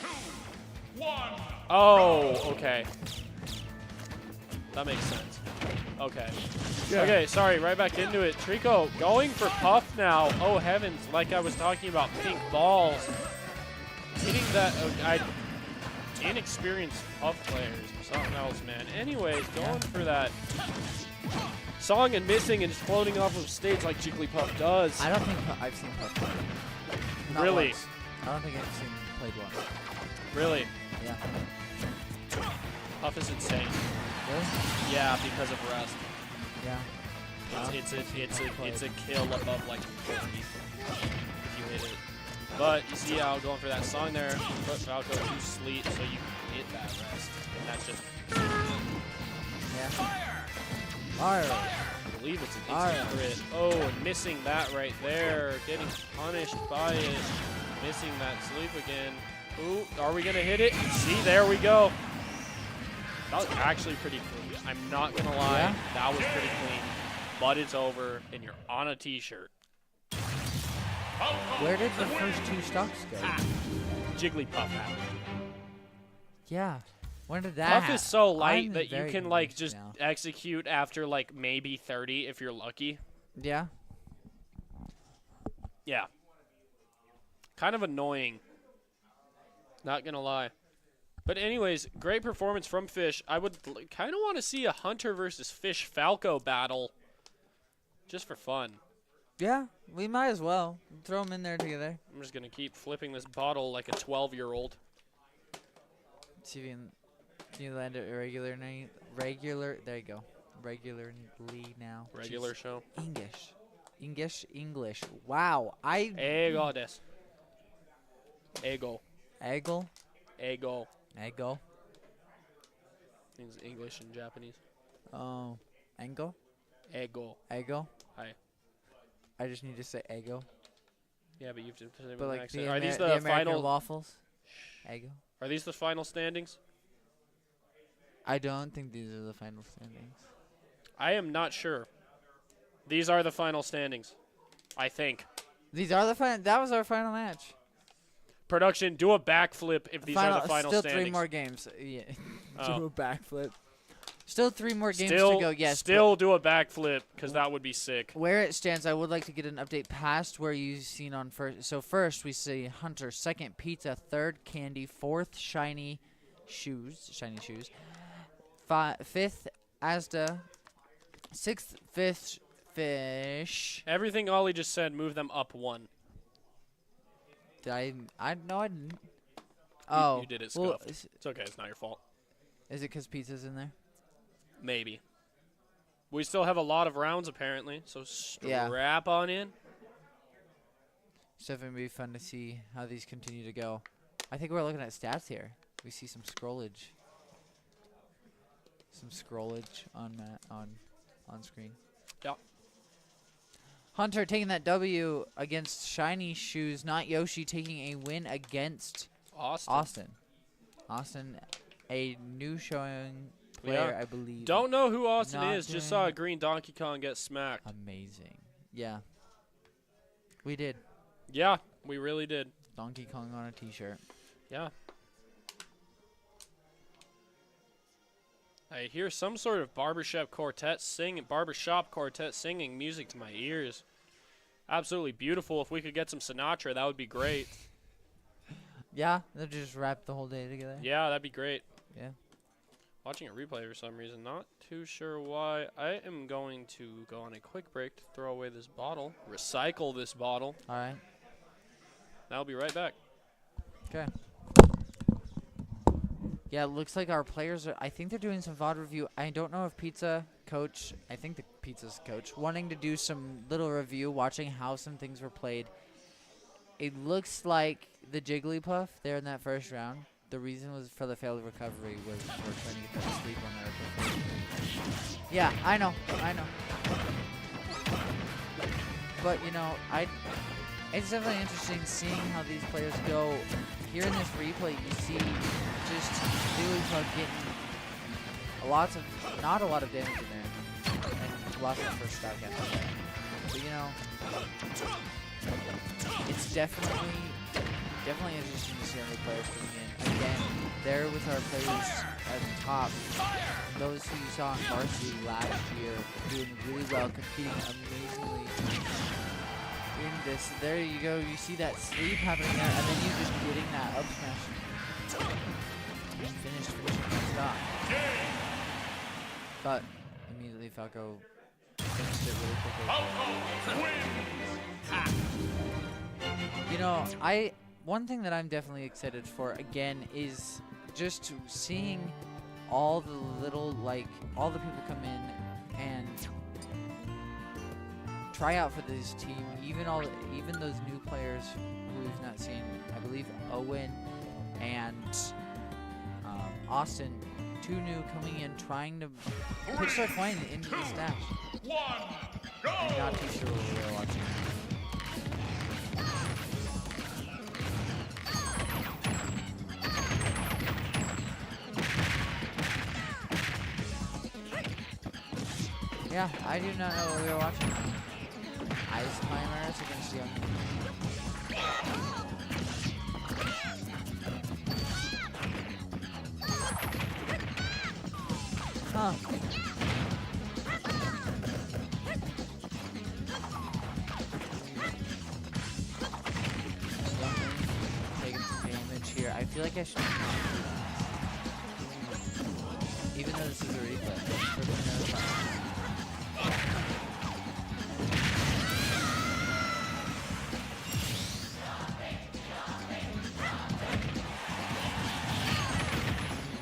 2, 1. Oh, okay. That makes sense. Okay. Yeah. Okay, sorry, right back into it. Trico going for Puff now. Oh, heavens. Like I was talking about, pink balls. Hitting that. Inexperienced Puff players or something else, man. Anyways, going for that song and missing and just floating off of stage like Jigglypuff does. I don't think I've seen Puff play. Not Really? once. I don't think I've seen played once. Really? Yeah. Puff is insane. Really? Yeah, because of rest. Yeah. It's a kill above like 40 if you hit it. But you see how going for that song there, put Falco to sleep so you can hit that rest. And that's just Yeah. Fire! Fire. I believe it's an instant crit. Oh, and missing that right there. Getting punished by it. Missing that sleep again. Ooh, are we gonna hit it? See, there we go. That was actually pretty clean. I'm not going to lie. Yeah? That was pretty clean. But it's over, and you're on a T-shirt. Where did the first 2 stocks go? Jigglypuff hat. Yeah. When did that Puff happen? is so light I'm that you very can, like, confused just now. execute after, like, maybe 30 if you're lucky. Yeah. Yeah. Kind of annoying. Not going to lie. But anyways, great performance from Fish. I would kind of want to see a Hunter versus Fish Falco battle. Just for fun. Yeah, we might as well. Throw them in there together. I'm just going to keep flipping this bottle like a 12-year-old. See if you can you land it regular, there you go. Regularly now. Regular Jeez. show. English. Wow. Ego des. Ego. Eggle? Ego. Eggo? Means English and Japanese. Oh. Ango? Ego. Eggo? Hi. I just need to say Eggo. Yeah, but you have to say it with But an like accent. the, Are these the the American final? waffles? Eggo? Are these the final standings? I don't think these are the final standings. I am not sure. These are the final standings. I think. These are the final. That was our final match. Production, do a backflip if these are the final still standings. 3 more games. Yeah. Oh. Do a backflip. Still 3 more games Still, to go. Yes. still do a backflip because that would be sick. Where it stands, I would like to get an update past where you've seen on first. So first we see Hunter, second Pizza, third Candy, fourth Shiny Shoes, fifth Asda, sixth Fish. Everything Ollie just said, move them up 1. Did I no, I didn't. Oh, you did it, well, Scuff. It's okay. It's not your fault. is it because Pizza's in there? Maybe. We still have a lot of rounds, apparently, so Yeah. strap on in. It's definitely be fun to see how these continue to go. I think we're looking at stats here. We see some scrollage. On screen. Yep. Hunter taking that W against Shiny Shoes, not Yoshi taking a win against Austin. Austin, a new showing player, Yeah. I believe. Don't know who Austin Not is. Just saw a doing- green Donkey Kong get smacked. Amazing. Yeah. We did. Yeah, we really did. Donkey Kong on a t-shirt. Yeah. I hear some sort of barbershop quartet singing music to my ears. Absolutely beautiful. If we could get some Sinatra, that would be great. Yeah, they'll just wrap the whole day together. Yeah, that'd be great. Yeah. Watching a replay for some reason. Not too sure why. I am going to go on a quick break to throw away this bottle. Recycle this bottle. All right. I'll be right back. Okay. Yeah, it looks like our players are. I think they're doing some VOD review. I don't know if Pizza Coach. I think the Pizza's coach wanting to do some little review, watching how some things were played. It looks like the Jigglypuff there in that first round. The reason was for the failed recovery was for trying to get that sleep on there. Yeah, I know. But you know, it's definitely interesting seeing how these players go. Here in this replay, you see just Jigglypuff getting not a lot of damage in there, and lots of first stock after that. But you know, it's definitely interesting to see other players coming in. Again, there with our players at the top, those who you saw in varsity last year doing really well, competing amazingly. In this, there you go. You see that sleep happening there, and then you just getting that up smash and finishing that stop. But immediately Falco finished it really quickly. You know, one thing that I'm definitely excited for again is just seeing all the all the people come in and try out for this team, even those new players who we've not seen. I believe Owen and Austin, 2 new coming in, trying to pitch their coin into the stash. I'm not too sure what we're watching. Yeah, I do not know what we were watching. Ice Climbers against Young. Huh. Taking some damage here. I feel like I should. Even though this is a replay. For the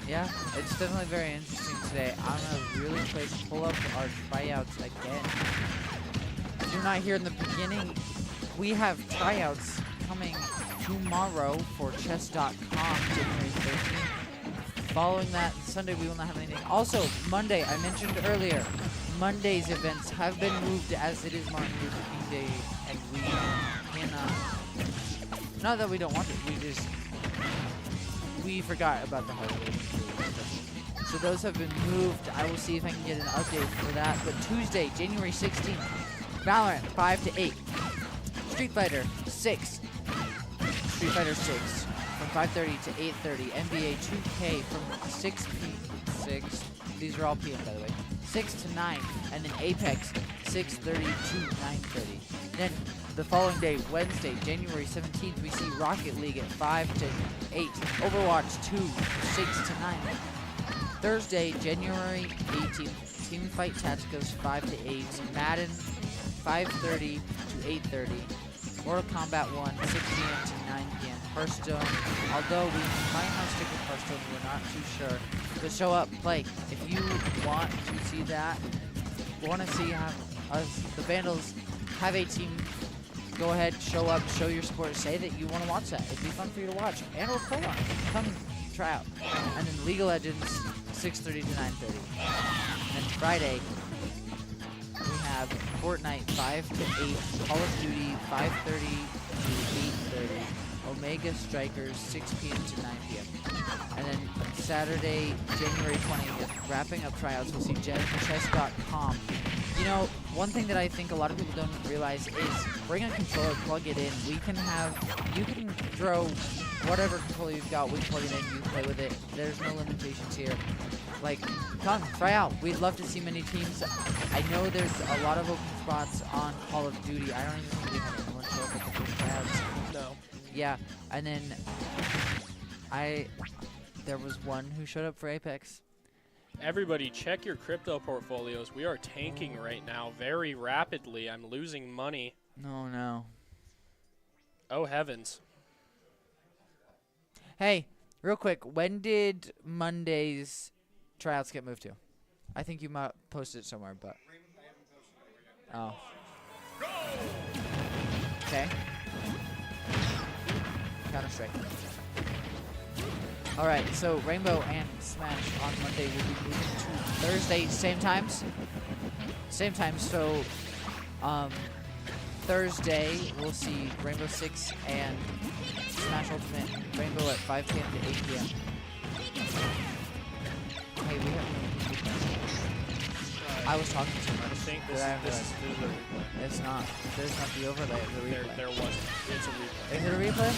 yeah, it's definitely very interesting today. I'm gonna really quick pull up our tryouts again. If you're not here in the beginning, we have tryouts coming tomorrow for chess.com, January 13th. Following that, Sunday we will not have anything. Also, Monday, I mentioned earlier, Monday's events have been moved as it is Martin Luther King Day, and we cannot, not that we don't want it, we forgot about the holiday. So those have been moved. I will see if I can get an update for that. But Tuesday, January 16th, Valorant 5 to 8, Street Fighter 6, Street Fighter 6 from 5:30 to 8:30, NBA 2K from 6 these are all PM by the way, 6 to 9, and then Apex 6:30 to 9:30. Then the following day, Wednesday, January 17th, we see Rocket League at 5 to 8, Overwatch 2, 6 to 9. Thursday, January 18th, Teamfight Tacticos 5 to 8, Madden 5:30 to 8:30, Mortal Kombat 1 6 p.m. to 9 p.m. Hearthstone, although we might not stick with Hearthstone, we're not too sure. But show up, play. If you want to see that, want to see how us, the Vandals, have a team, go ahead, show up, show your support, say that you want to watch that. It'd be fun for you to watch. And we'll play on it. Come try out. And then League of Legends, 6:30 to 9:30. And Friday, we have Fortnite 5 to 8, Call of Duty 5:30 to 8:30, Omega Strikers 6 p.m. to 9 p.m. And then Saturday, January 20th, wrapping up tryouts, we'll see chess.com. You know, one thing that I think a lot of people don't realize is bring a controller, plug it in. You can throw whatever controller you've got, we can plug it in, you can play with it. There's no limitations here. Like, come, try out. We'd love to see many teams. I know there's a lot of open spots on Call of Duty. I don't even think we have anyone show up at the first tryouts. No. Yeah, and then there was one who showed up for Apex. Everybody, check your crypto portfolios. We are tanking right now very rapidly. I'm losing money. No. Oh, heavens. Hey, real quick, when did Monday's tryouts get moved to? I think you might post it somewhere, but. Oh. Okay. Counter-Strike. All right, so Rainbow and Smash on Monday will be moving to Thursday, same times. So, Thursday we'll see Rainbow 6 and Smash Ultimate Rainbow at 5 p.m. to 8 p.m. Hey, we have. I was talking to him. I think this is the replay. It's not. There's not the overlay of the replay. There wasn't. It's a replay. Is it a replay?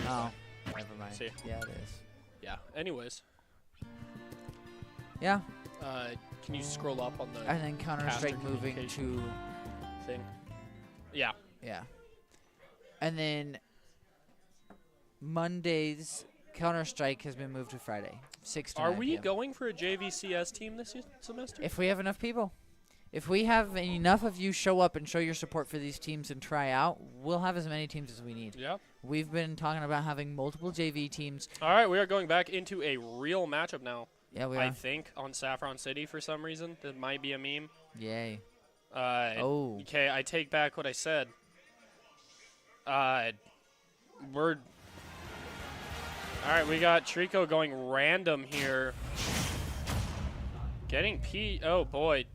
Oh, never mind. See. Yeah, it is. Yeah. Anyways. Yeah. Can you scroll up on the And then Counter-Strike caster moving communication to. thing? Yeah. Yeah. And then Monday's Counter-Strike has been moved to Friday, 6 to 9 Are we p.m. going for a JVCS team this semester? If we have enough people. If we have enough of you show up and show your support for these teams and try out, we'll have as many teams as we need. Yeah. We've been talking about having multiple JV teams. All right, we are going back into a real matchup now. Yeah, we are. I think on Saffron City for some reason. That might be a meme. Yay. Oh. Okay, I take back what I said. We're. All right, we got Trico going random here. Getting Oh boy,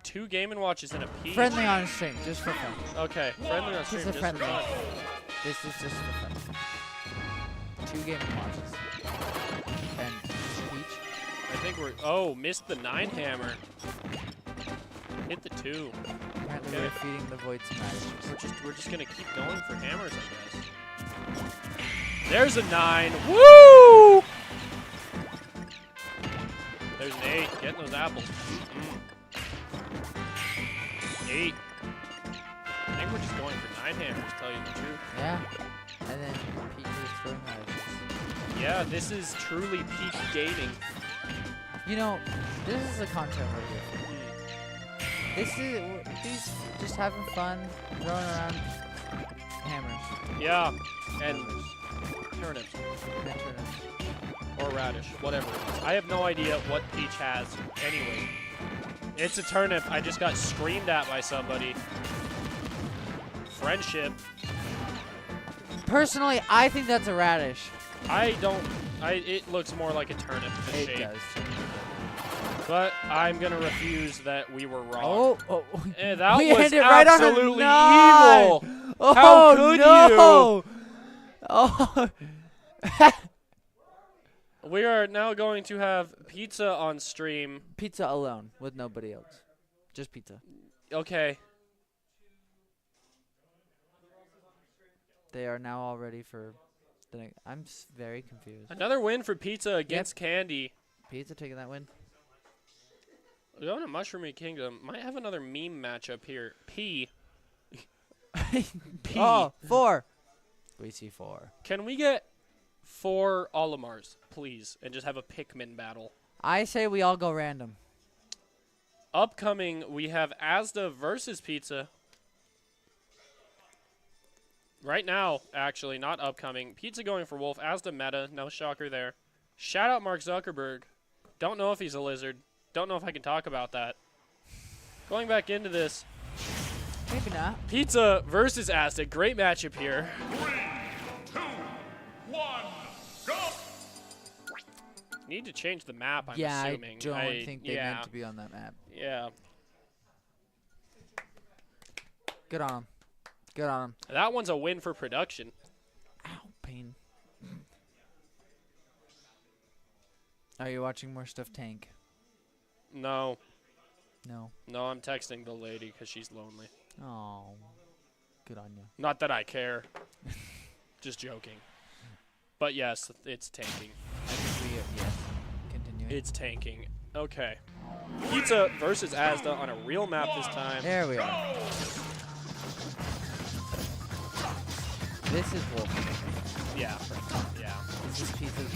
2 Game & Watches and a P. Friendly on stream, just for fun. Okay, friendly on stream, Just just friendly. for fun. This is just for fun. 2 Game & Watches. And Peach. I think we're. Oh, missed the 9 hammer. Hit the 2. Apparently Okay. we're feeding the void some radishes. We're just gonna keep going for hammers, I guess. There's a 9. Woo! There's an 8. Getting those apples. 8. I think we're just going for 9 hammers, tell you the truth. Yeah. And then Pete is throwing radishes. Yeah, this is truly peak gaming. You know, this is the content right here. This is these just having fun, throwing around hammers. Yeah, and Hammers. turnips. And turnips. Or radish, whatever it is. I have no idea what Peach has. Anyway, it's a turnip. I just got screamed at by somebody. Friendship. Personally, I think that's a radish. It looks more like a turnip in It shape. does. But I'm gonna refuse that we were wrong. Oh. That We was ended right on a absolutely 9. evil. Oh, How could no. Oh. We are now going to have pizza on stream. Pizza alone with nobody else. Just pizza. Okay. They are now all ready for the next. I'm very confused. Another win for pizza against Candy. Pizza taking that win. We're going to Mushroomy Kingdom. Might have another meme matchup here. P. P. Oh, 4. We see 4. Can we get 4 Olimars, please, and just have a Pikmin battle? I say we all go random. Upcoming, we have Asda versus Pizza. Right now, actually, not upcoming. Pizza going for Wolf. Asda meta. No shocker there. Shout out Mark Zuckerberg. Don't know if he's a lizard. Don't know if I can talk about that. Going back into this. Maybe not. Pizza versus Asda. Great matchup here. 3, 2, 1, go! Need to change the map, I'm Yeah, assuming. I don't think they yeah, meant to be on that map. Yeah. Good on them. Good on them. That one's a win for production. Ow, pain. Are you watching more stuff tank? No. No. No, I'm texting the lady because she's lonely. Oh. Good on you. Not that I care. Just joking. But yes, it's tanking. I think we yes. Continuing. It's tanking. Okay. Pizza versus Asda on a real map this time. There we are. This is Wolf. Yeah. Yeah. This is pizza's.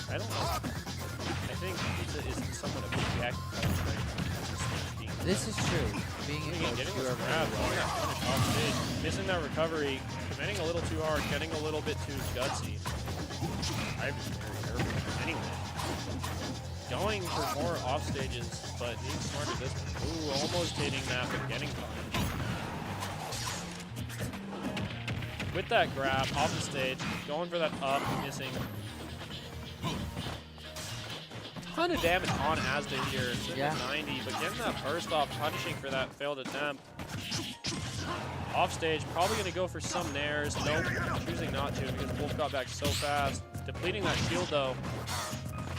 I don't know. I think pizza is somewhat of a jack. This is true. Being in both, Getting you this are grab, very going well. that punish off stage, missing that recovery, committing a little too hard, getting a little bit too gutsy. I'm just very careful. Anyway, going for more off stages, but being smart at this one. Ooh, almost hitting that, but getting punished. With that grab, off the stage, going for that up, missing. Ton of damage on Asda here. Sitting at 90, but getting that burst off, punishing for that failed attempt. Off stage, probably going to go for some nairs. Nope, choosing not to because Wolf got back so fast. Depleting that shield though.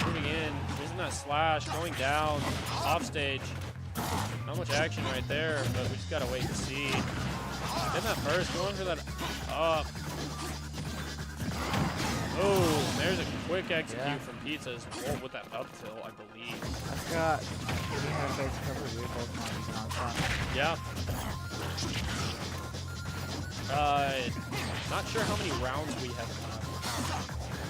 Moving in, using that slash, going down, off stage. Not much action right there, but we just got to wait and see. Getting that burst, going for that up. Oh, there's a quick execute from Pizza's Wolf with that up tilt, I believe. I forgot. We had face covered. We were both not front. Yeah. Not sure how many rounds we have left.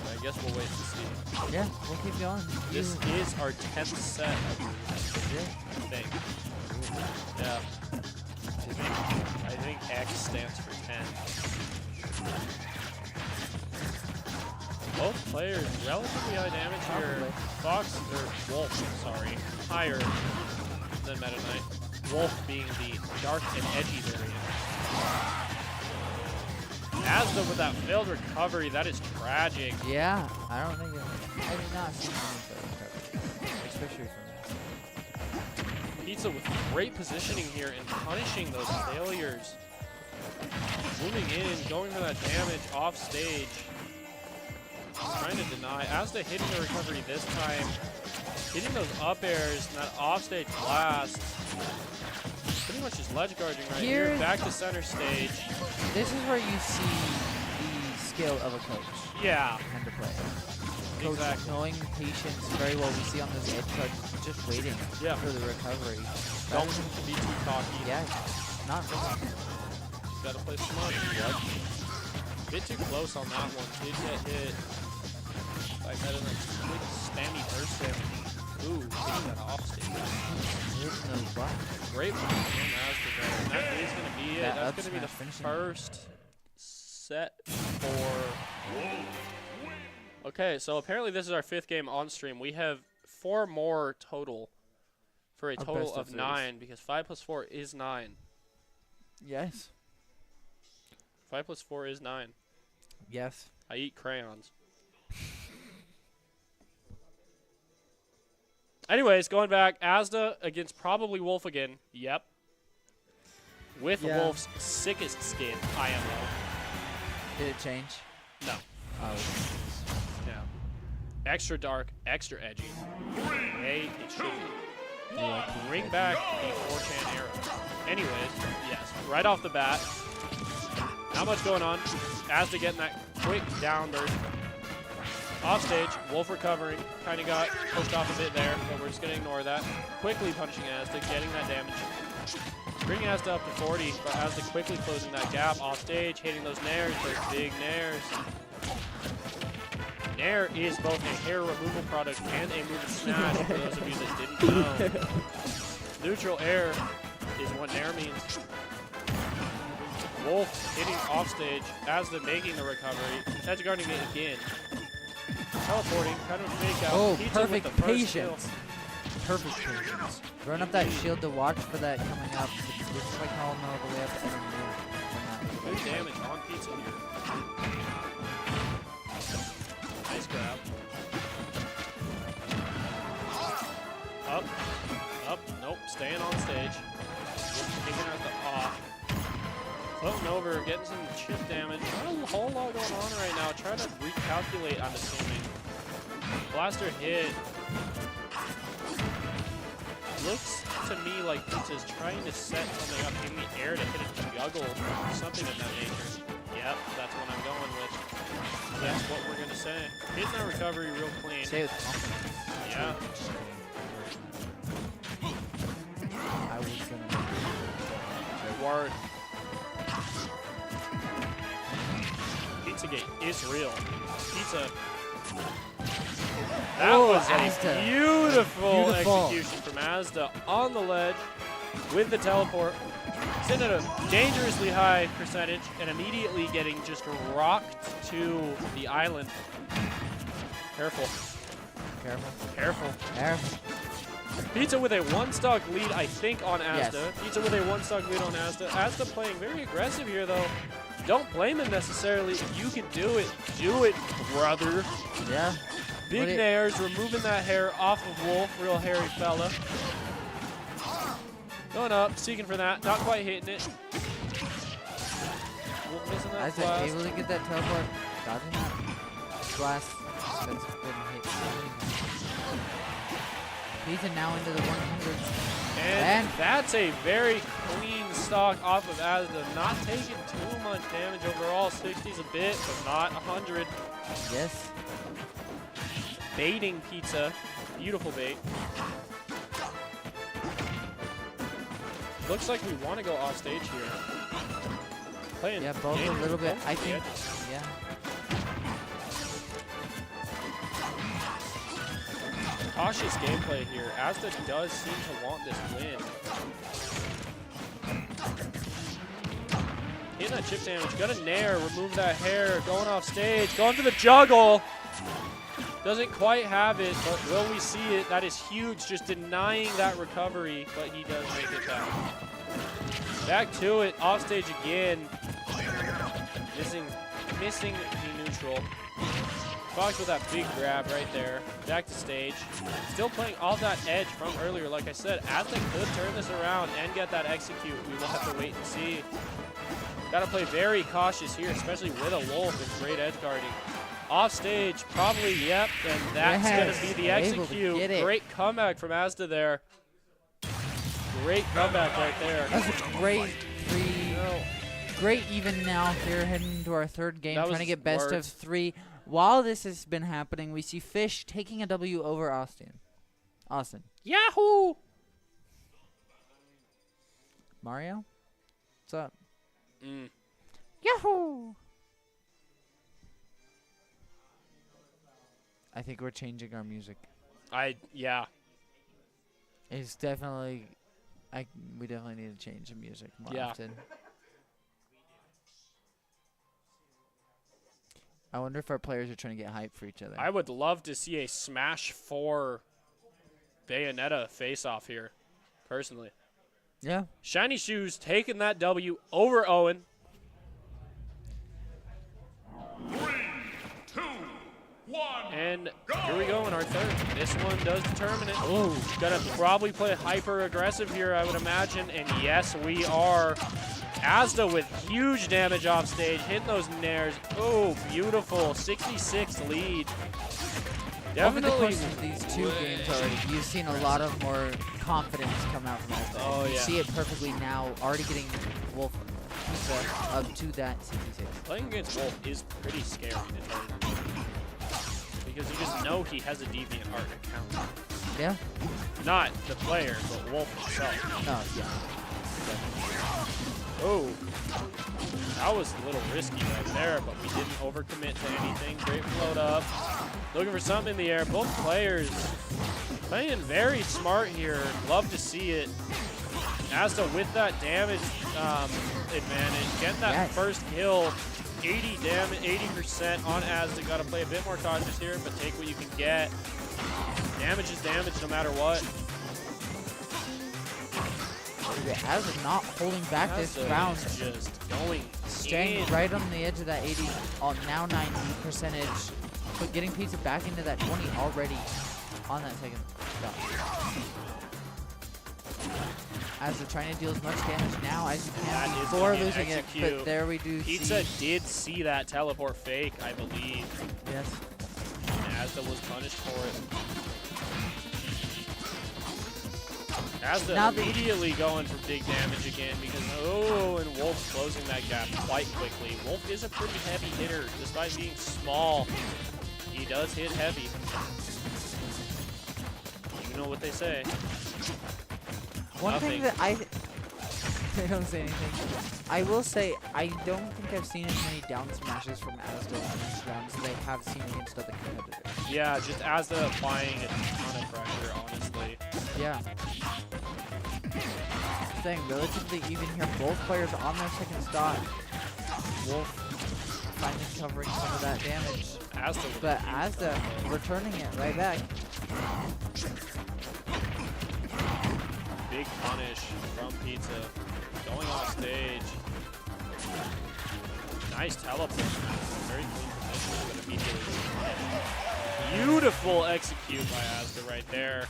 But I guess we'll wait to see. Yeah, we'll keep going. This is our 10th set, I believe. I think. Yeah. I think X stands for 10. Both players relatively high damage here. Fox, or Wolf, sorry, higher than Meta Knight. Wolf being the dark and edgy variant. Asda with that failed recovery, that is tragic. Yeah, I don't think I did not see any recovery, especially from this. Pizza with great positioning here and punishing those failures. Moving in, going for that damage off stage. Trying to deny. Asda hitting the recovery this time. Hitting those up airs and that offstage blast. Pretty much just ledge guarding right here. Back to center stage. This is where you see the skill of a coach. Yeah. And the player. Coach knowing patience very well. We see on this edge guard just waiting for the recovery. Don't be too cocky. Yeah, not really. Gotta play smart. Yep. Bit too close on that one. Did get hit. Like that in a quick spammy burst damage. Ooh, getting that off stage. Great one from Asda there. And that is going to be it. That's going to be the first set for... Okay, so apparently this is our 5th game on stream. We have 4 more total for a total of 9 because 5 plus 4 is 9. Yes. 5 plus 4 is 9. Yes. I eat crayons. Anyways, going back, Asda against probably Wolf again. Yep. With Wolf's sickest skin, IMO. Did it change? No. Oh. No. Extra dark, extra edgy. Hey, it should bring back the 4chan era. Anyways, yes, right off the bat, not much going on. Asda getting that quick down burst. Off stage, Wolf recovering, kind of got pushed off a bit there, but we're just going to ignore that. Quickly punching Asda, getting that damage. Bringing Asda up to 40, but Asda quickly closing that gap off stage, hitting those nairs, those big nairs. Nair is both a hair removal product and a move smash, for those of you that didn't know. Neutral air is what Nair means. Wolf hitting off stage, Asda making the recovery, edge guarding it again. Teleporting, kind of fake out. Oh, Pizza perfect with the first patience. Perfect patience. Run up that shield to watch for that coming up. This is like all the way up to every move. Good damage on Pizza here. Nice grab. Up. Up. Nope. Staying on stage. Kicking out the off. Floating over, getting some chip damage. Not a whole lot going on right now. Trying to recalculate, I'm assuming. Blaster hit. Looks to me like Pizza's trying to set something up in the air to hit a juggle or something of that nature. Yep, that's what I'm going with. That's what we're going to say. Hitting that recovery real clean. Say with confidence. Yeah. I was going to... Word. Pizzagate is real. Pizza. That was a beautiful execution from Asda on the ledge with the teleport. Sitting at a dangerously high percentage and immediately getting just rocked to the island. Careful. Careful. Careful. Careful. Pizza with a 1-stock lead, I think, on Asda. Yes. Pizza with a 1-stock lead on Asda. Asda playing very aggressive here, though. Don't blame him necessarily. If you can do it, brother. Yeah. Big nairs, removing that hair off of Wolf. Real hairy fella. Going up, seeking for that. Not quite hitting it. Wolf missing that blast. Able to get that teleport. Dodging that blast. That's been hit. Pizza now into the 100s. And that's a very clean stock off of Asda. Not taking too much damage overall. 60's a bit, but not 100. Yes. Baiting Pizza. Beautiful bait. Looks like we want to go off stage here. Playing both a little bit. I think, yeah. Cautious gameplay here. Asda does seem to want this win. Hitting that chip damage. Got a nair. Remove that hair. Going off stage. Going for the juggle. Doesn't quite have it, but will we see it? That is huge. Just denying that recovery, but he does make it back. Back to it. Off stage again. Missing the neutral. Fox with that big grab right there. Back to stage. Still playing off that edge from earlier. Like I said, Asda could turn this around and get that execute. We will have to wait and see. Got to play very cautious here, especially with a Wolf and great edge guarding. Off stage, probably, yep, and that's going to be the execute. Great comeback from Asda there. great comeback right there. That's a great great even now here heading into our third game, That trying to was get best of words. 3. While this has been happening, we see Fish taking a W over Austin. Yahoo! Mario? What's up? Mm. Yahoo! I think we're changing our music. Yeah. It's definitely, we definitely need to change the music more Yeah. often. I wonder if our players are trying to get hype for each other. I would love to see a Smash 4 Bayonetta face-off here, personally. Yeah. Shiny Shoes taking that W over Owen. 3, 2, 1. And here we go in our third. This one does determine it. Oh, gonna probably play hyper aggressive here, I would imagine. And yes, we are. Asda with huge damage off stage, hitting those nairs. Oh, beautiful. 66 lead. Over the Definitely. course of these 2 games already, you've seen a lot of more confidence come out from Asda. Oh, You yeah. see it perfectly now, already getting Wolf Pizza up to that 66. Playing against Wolf is pretty scary to tell you the truth. Because you just know he has a DeviantArt account. Yeah? Not the player, but Wolf himself. No, yeah. Oh, that was a little risky right there, but we didn't overcommit to anything. Great float up. Looking for something in the air. Both players playing very smart here. Love to see it. Asda with that damage advantage. Getting that Yes. first kill. 80 damage, 80% on Asda. Got to play a bit more cautious here, but take what you can get. Damage is damage no matter what. Asda not holding back this Asda round. is just going Staying in. right on the edge of that 80, now 90 percentage, but getting pizza back into that 20 already on that second shot. As they're trying to deal as much damage now as you That can is before gonna be an losing it, execute. but there we do Pizza see. did see that teleport fake, I believe. Yes. And Asda was punished for it. Asda Now the- immediately going for big damage again because, oh, and Wolf's closing that gap quite quickly. Wolf is a pretty heavy hitter, despite being small. He does hit heavy. You know what they say. One thing Nothing. that they don't say anything. I will say, I don't think I've seen as many down smashes from Asda in these rounds as I have seen against other competitors. Yeah, just Asda applying a ton of pressure, honestly. Yeah. Staying relatively even here. Both players on their second stock. Wolf finally covering some of that damage. Asda with But a huge Asda combo. returning it right back. Big punish from Pizza. Going off stage. Nice teleport. Very clean position, but immediately punished. Beautiful execute by Asda right there.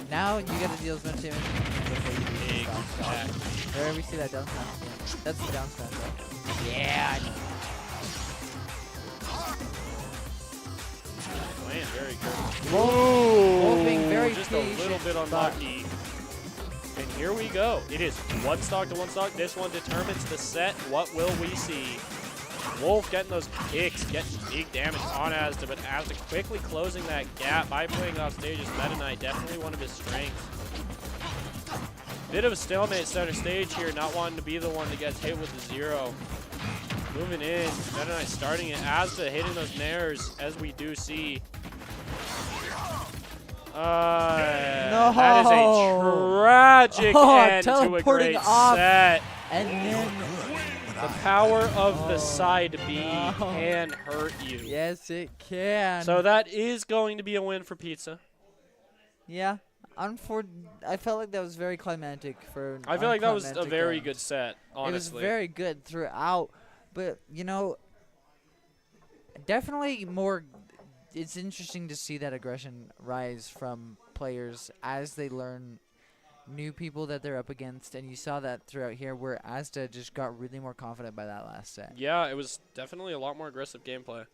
Now you gotta deal as much damage before you do Big the down attack. smash. There we see that down smash again. That's the down smash though. Yeah. Playing very good. Wolf being very just a little patient, bit but- unlucky. And here we go. It is one stock to one stock. This one determines the set. What will we see? Wolf getting those kicks, getting big damage on Asda, but Asda quickly closing that gap by playing off stage as Meta Knight, definitely one of his strengths. Bit of a stalemate center stage here, not wanting to be the one that gets hit with the 0. Moving in, Meta Knight starting it. Asda hitting those nairs, as we do see. No. That is a tragic Oh, end to a teleporting great off. set. And then The power of the Oh, side B no. can hurt you. yes, it can. So that is going to be a win for Pizza. yeah, I felt like that was very climactic for. an I feel like that was a unclimactic very end. good set, honestly. It was very good throughout, but you know, definitely more. It's interesting to see that aggression rise from players as they learn new people that they're up against, and you saw that throughout here, where Asda just got really more confident by that last set. Yeah, it was definitely a lot more aggressive gameplay.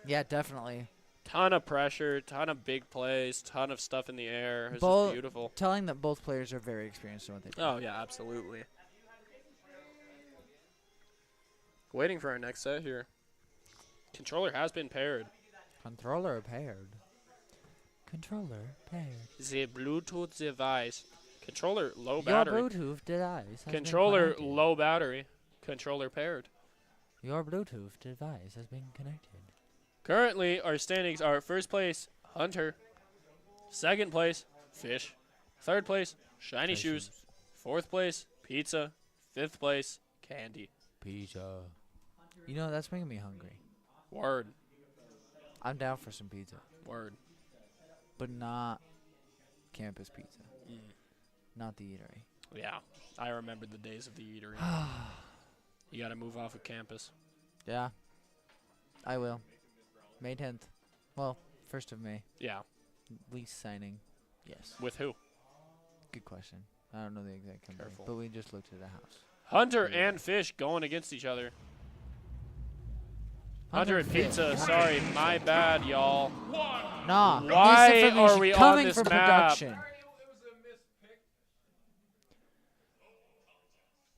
Yeah, definitely. Ton of pressure, ton of big plays, ton of stuff in the air. It's Both- just beautiful. Telling that both players are very experienced in what they do. Oh, yeah, absolutely. Waiting for our next set here. Controller has been paired. Controller paired. Controller paired. The Bluetooth device. Controller low Your battery. Bluetooth device. Has Controller been connected. low battery. Controller paired. Your Bluetooth device has been connected. Currently, our standings are first place, Hunter. Second place, Fish. Third place, Shiny Shoes. Fourth place, Pizza. Fifth place, Candy. Pizza. You know, that's making me hungry. Word. I'm down for some pizza. Word. But not campus pizza. Not the eatery. Yeah, I remember the days of the eatery. You got to move off of campus. Yeah. I will. May 10th. Well, 1st of May. Yeah. Lease signing. Yes. With who? Good question. I don't know the exact company. Careful. But we just looked at a house. Hunter and Fish going against each other. Hunter and Pizza. Sorry, my bad, y'all. Nah. Why misinformation are we on coming this from map? production.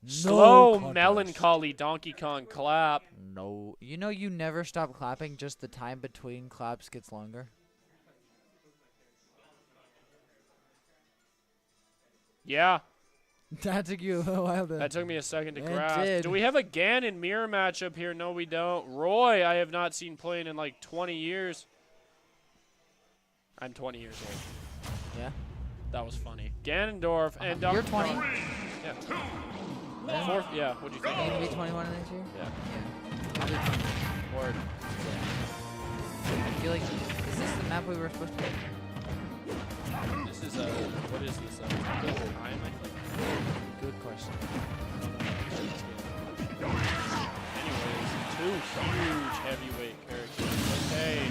Slow, contest. melancholy Donkey Kong clap. No. You know you never stop clapping, just the time between claps gets longer? Yeah, That took you a while to... that took me a second to It grasp. did. Do we have a Ganon mirror matchup here? No, we don't. Roy, I have not seen playing in like 20 years. I'm 20 years old. Yeah? That was funny. Ganondorf and Donkey You're 20? Kong. Yeah. Fourth, yeah, what'd you think? Are you going to be 21 next year? Yeah. Yeah. I'll be 20. Word. I feel like... Is this the map we were supposed to play? This is what is this? Time, I think. Good question. Anyways, two huge heavyweight characters. Okay.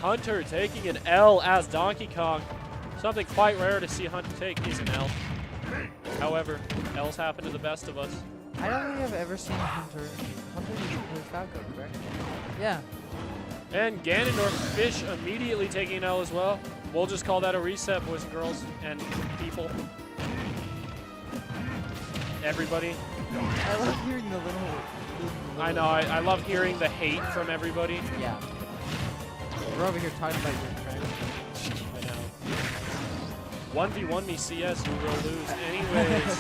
Hunter taking an L as Donkey Kong. Something quite rare to see Hunter take is an L. However, L's happen to the best of us. I don't think I've ever seen Hunter. Hunter usually plays Falco, correct? Yeah. And Ganondorf Fish immediately taking an L as well. We'll just call that a reset, boys and girls and people. Everybody. I love hearing the little... I know, I love hearing the hate from everybody. Yeah. We're over here talking about your friends. I know. 1v1 me CS, you will lose. Anyways,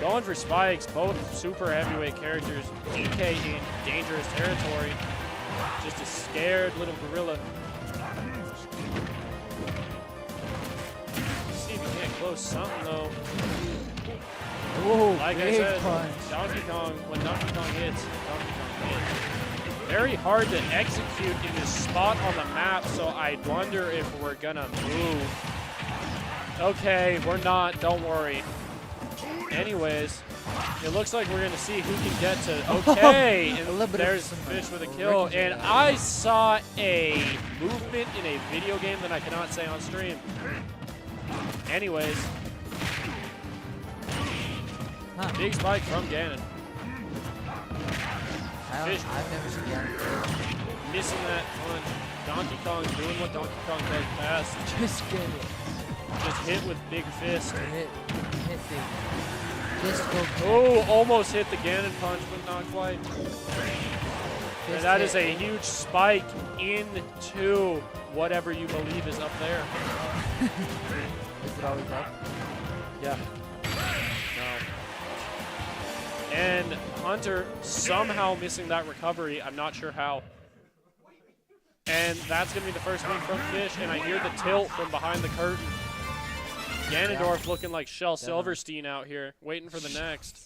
going for spikes, both super heavyweight characters. DK in dangerous territory. Just a scared little gorilla. See if you can't close something though. Whoa, Like I big said, punch. Donkey Kong, when Donkey Kong hits, Donkey Kong hits. Very hard to execute in this spot on the map, so I wonder if we're gonna move. Okay, we're not, don't worry. Anyways, it looks like we're gonna see who can get to, okay, A little and bit of there's some Fish with a kill, and I saw a movement in a video game that I cannot say on stream. Anyways, Huh. big spike from Ganon. Fish. I've never seen Ganon. Missing that punch. Donkey Kong doing what Donkey Kong does best. Just get it. Just hit with big fist. Hit big. Just go. Oh, almost hit the Ganon punch, but not quite. And Fist that hit. is a huge spike into whatever you believe is up there. Is it always up? Yeah. No. And Hunter somehow missing that recovery. I'm not sure how. And that's going to be the first win from Fish. And I hear the tilt from behind the curtain. Ganondorf looking like Shel Silverstein out here, waiting for the next.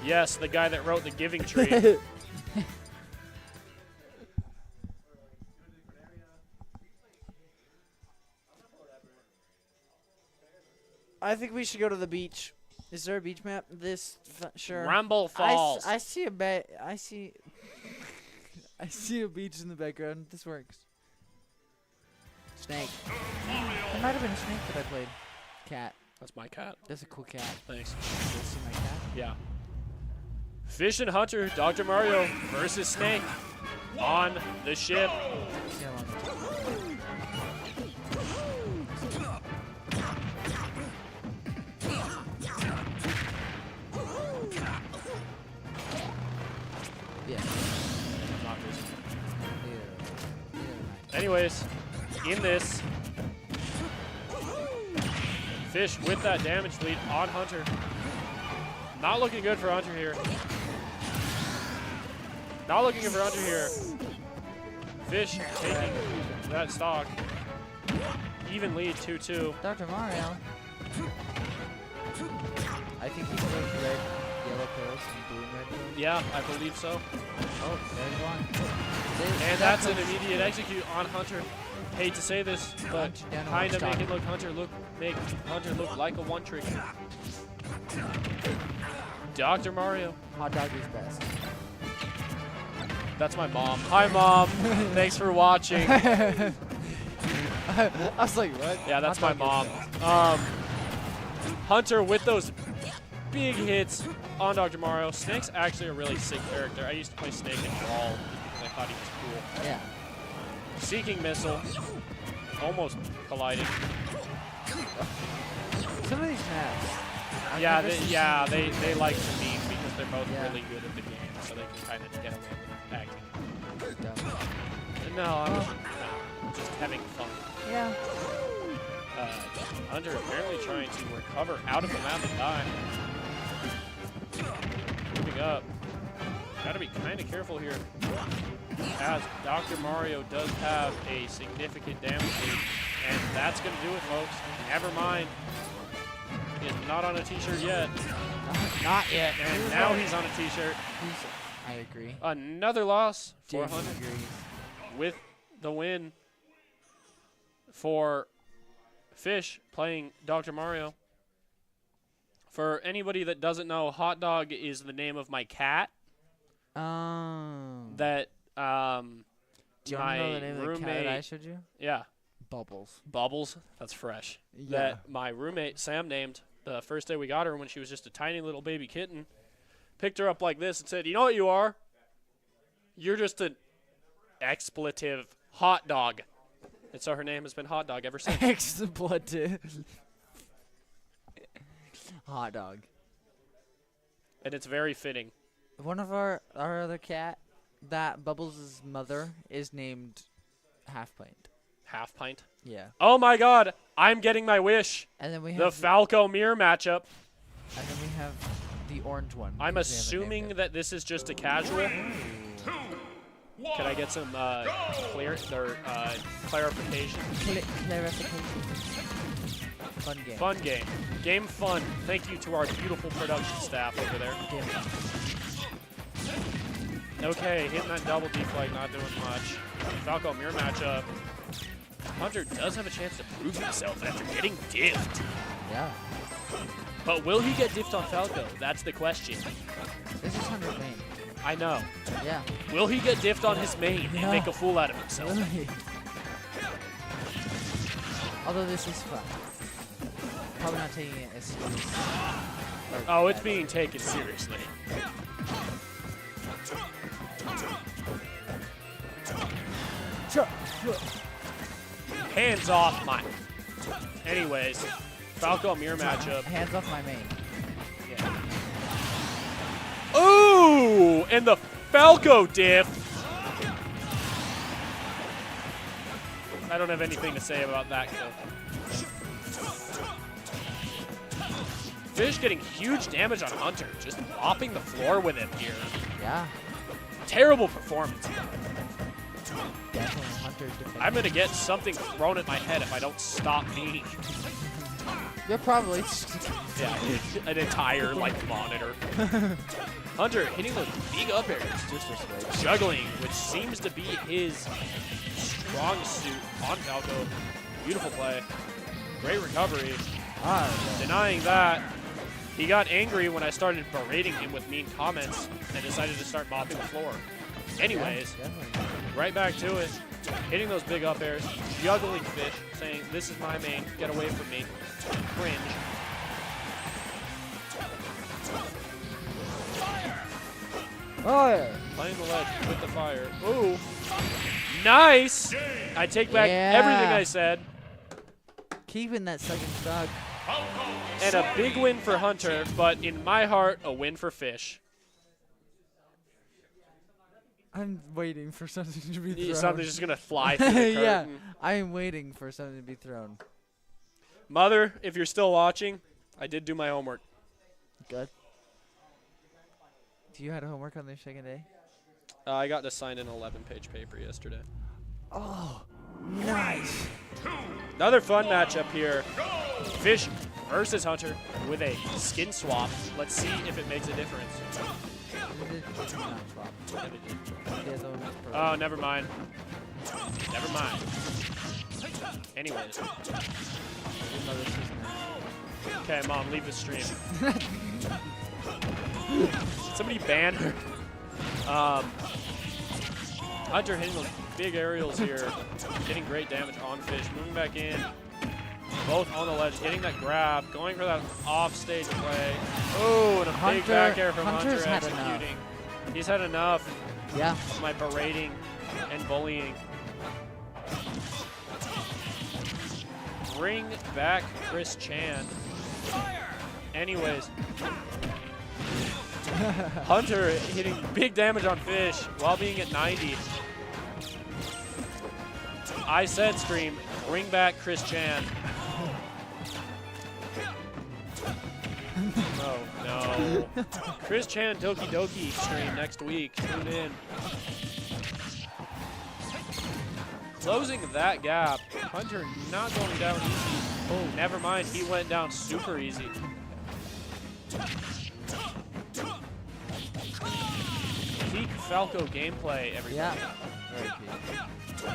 Yes, the guy that wrote The Giving Tree. I think we should go to the beach. Is there a beach map? Sure. Rumble Falls. I see I see I see a beach in the background. This works. Snake. It might have been a snake that I played. Cat. That's my cat. That's a cool cat. Thanks. You see my cat? Yeah. Fish and Hunter, Dr. Mario versus Snake. on the ship. See how long it takes. Yeah. Not this. Neither am I. Anyways, in this, Fish with that damage lead on Hunter. Not looking good for Hunter here. Not looking good for Hunter here. Fish taking that stock. Even lead 2-2. Dr. Mario. I think he throws red, yellow pills and blue and red pills. Yeah, I believe so. Oh, there's one. And that's an immediate execute on Hunter. Hate to say this, but kind of make Hunter look like a one trick. Dr. Mario. Hot dog is best. That's my mom. Hi, Mom. Thanks for watching. I was like, what? Yeah, that's my Hot mom. dog is Hunter with those big hits on Dr. Mario. Snake's actually a really sick character. I used to play Snake in Brawl because I thought he was cool. Yeah. Seeking missile. Almost collided. Some of these maps. Yeah, they like to meet because they're both really good at the game, so they can kind of get away with acting. No, I'm just having fun. Yeah. Hunter apparently trying to recover out of the map and die. Moving up. Gotta be kind of careful here, as Dr. Mario does have a significant damage lead, and that's gonna do it, folks. Never mind. He is not on a t-shirt yet. Not yet. And now he's on a t-shirt. I agree. Another loss for James Hunter agrees. with the win for Fish playing Dr. Mario. For anybody that doesn't know, Hot Dog is the name of my cat. That Do you want to know the name of the cat that I showed you? Yeah. Bubbles. Bubbles. That's fresh. Yeah. That my roommate Sam named the first day we got her when she was just a tiny little baby kitten. Picked her up like this and said, "You know what you are? You're just an expletive hot dog." And so her name has been Hot Dog ever since. Expletive. Hot dog. And it's very fitting. One of our other cat, that Bubbles' mother, is named Half Pint. Half pint. Yeah. Oh my God! I'm getting my wish. And then we The have Falco Mirror matchup. and then we have the orange one. I'm 'cause we haven't assuming named it. that this is just a casual. Can I get some clarification? Clarification. Fun game. Fun game. Game fun. Thank you to our beautiful production staff over there. Game. Okay, hitting that double deflag, not doing much. Falco mirror matchup. Hunter does have a chance to prove himself after getting diffed. Yeah. But will he get diffed on Falco? That's the question. This is 100 main. I know. Yeah. Will he get diffed on his main and Yeah. make a fool out of himself? Really. Although this is fun. Probably not taking it as serious. Oh, it's being taken seriously. Sure. Hands off my. Anyways, Falco mirror matchup. Hands off my main. Ooh, and the Falco diff. I don't have anything to say about that kill. Fish getting huge damage on Hunter, just mopping the floor with him here. Yeah. Terrible performance. Definitely Hunter defending. I'm gonna get something thrown at my head if I don't stop me. You're probably. Yeah, an entire like monitor. Hunter hitting those big up airs, Just a switch. juggling, which seems to be his strong suit on Falco. Beautiful play. Great recovery. Denying that. He got angry when I started berating him with mean comments and decided to start mopping the floor. Anyways, right back to it. Hitting those big up airs, juggling Fish, saying, "This is my main, get away from me." Cringe. Fire! Playing the ledge with the fire. Ooh. Nice! I take back everything I said. Keeping that second stock. And a big win for Hunter, but in my heart, a win for Fish. I'm waiting for something to be thrown. Something's just going to fly through the curtain. Yeah, I am waiting for something to be thrown. Mother, if you're still watching, I did do my homework. Good. Do you have homework on the second day? I got to sign an 11-page paper yesterday. Oh, nice. Another fun matchup here. Fish versus Hunter with a skin swap. Let's see if it makes a difference. Oh, never mind. Never mind. Anyways. Okay, Mom, leave the stream. Somebody ban her. Hunter hitting those big aerials here. Getting great damage on Fish. Moving back in. Both on the ledge. Getting that grab. Going for that off-stage play. Oh, and a big back air from Hunter executing. He's had enough of my berating and bullying. Bring back Chris Chan. Anyways. Hunter hitting big damage on Fish while being at 90. I said stream, bring back Chris Chan. Oh, no. Chris Chan Doki Doki stream next week. Tune in. Closing that gap. Hunter not going down easy. Oh, never mind. He went down super easy. Peak Falco gameplay, everybody. Yeah. Very peak.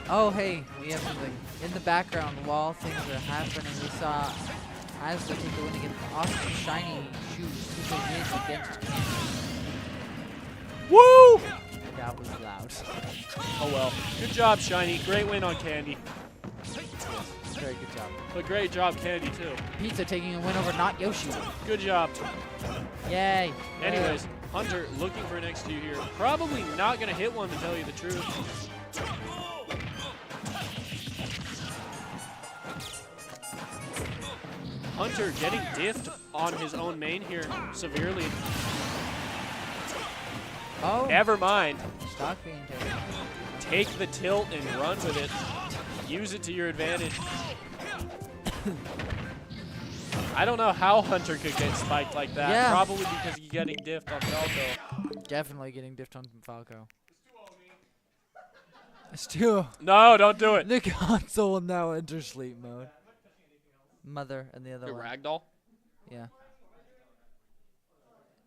Oh, hey, we have something. In the background, while things are happening, we saw Asda take the win against awesome shiny shoes. 2 wins against Kansas. Woo! That was loud. Oh well. Good job, Shiny. Great win on Candy. Very good job. But great job, Candy, too. Pizza taking a win over not Yoshi. Good job. Yay. Anyways, Hunter looking for an X2 here. Probably not going to hit one, to tell you the truth. Hunter getting diffed on his own main here severely. Oh. Never mind. Stock being taken. Take the tilt and run with it. Use it to your advantage. I don't know how Hunter could get spiked like that. Yeah. Probably because he's getting diffed on Falco. Definitely getting diffed on Falco. It's too. No, don't do it. The console will now enter sleep mode. Mother and the other The one. ragdoll? Yeah.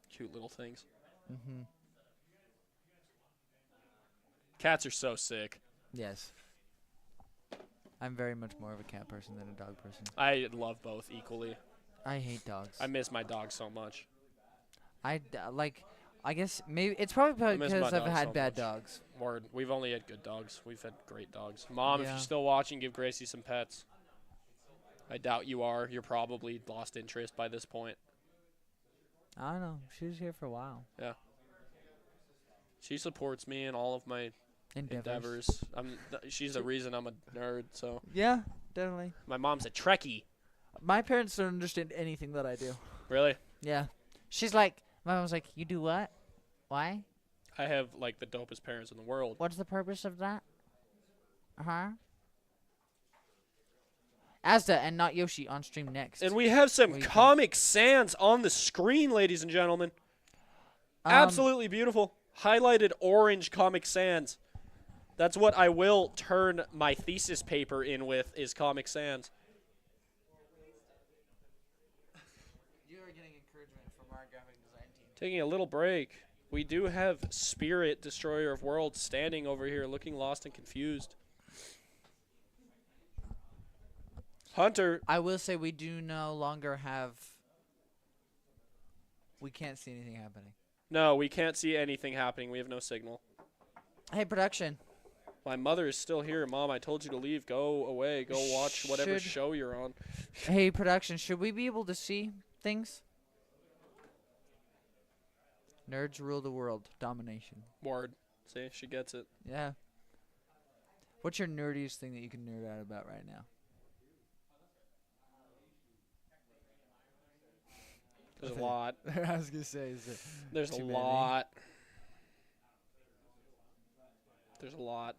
Cute little things. Mm-hmm. Cats are so sick. Yes. I'm very much more of a cat person than a dog person. I love both equally. I hate dogs. I miss my dog so much. I guess maybe it's probably miss because my I've dog had so bad much. dogs. Word. We've only had good dogs. We've had great dogs. Mom, if Yeah. you're still watching, give Gracie some pets. I doubt you are. You're probably lost interest by this point. I don't know. She was here for a while. Yeah. She supports me in all of my endeavors. She's the reason I'm a nerd, so. Yeah, definitely. My mom's a Trekkie. My parents don't understand anything that I do. Really? Yeah. She's like, my mom's like, you do what? Why? I have, like, the dopest parents in the world. What's the purpose of that? Uh-huh. Asda and not Yoshi on stream next. And we have some Comic Sans on the screen, ladies and gentlemen. Absolutely beautiful. Highlighted orange Comic Sans. That's what I will turn my thesis paper in with, is Comic Sans. You are getting encouragement from our graphic design team. Taking a little break. We do have Spirit, Destroyer of Worlds, standing over here looking lost and confused. Hunter. I will say we do no longer have... We can't see anything happening. No, we can't see anything happening. We have no signal. Hey, production. My mother is still here. Mom, I told you to leave. Go away. Go watch whatever show you're on. Hey, production. Should we be able to see things? Nerds rule the world. Domination. Word. See, she gets it. Yeah. What's your nerdiest thing that you can nerd out about right now? There's a lot. I was gonna say, There's a too many? lot. There's a lot.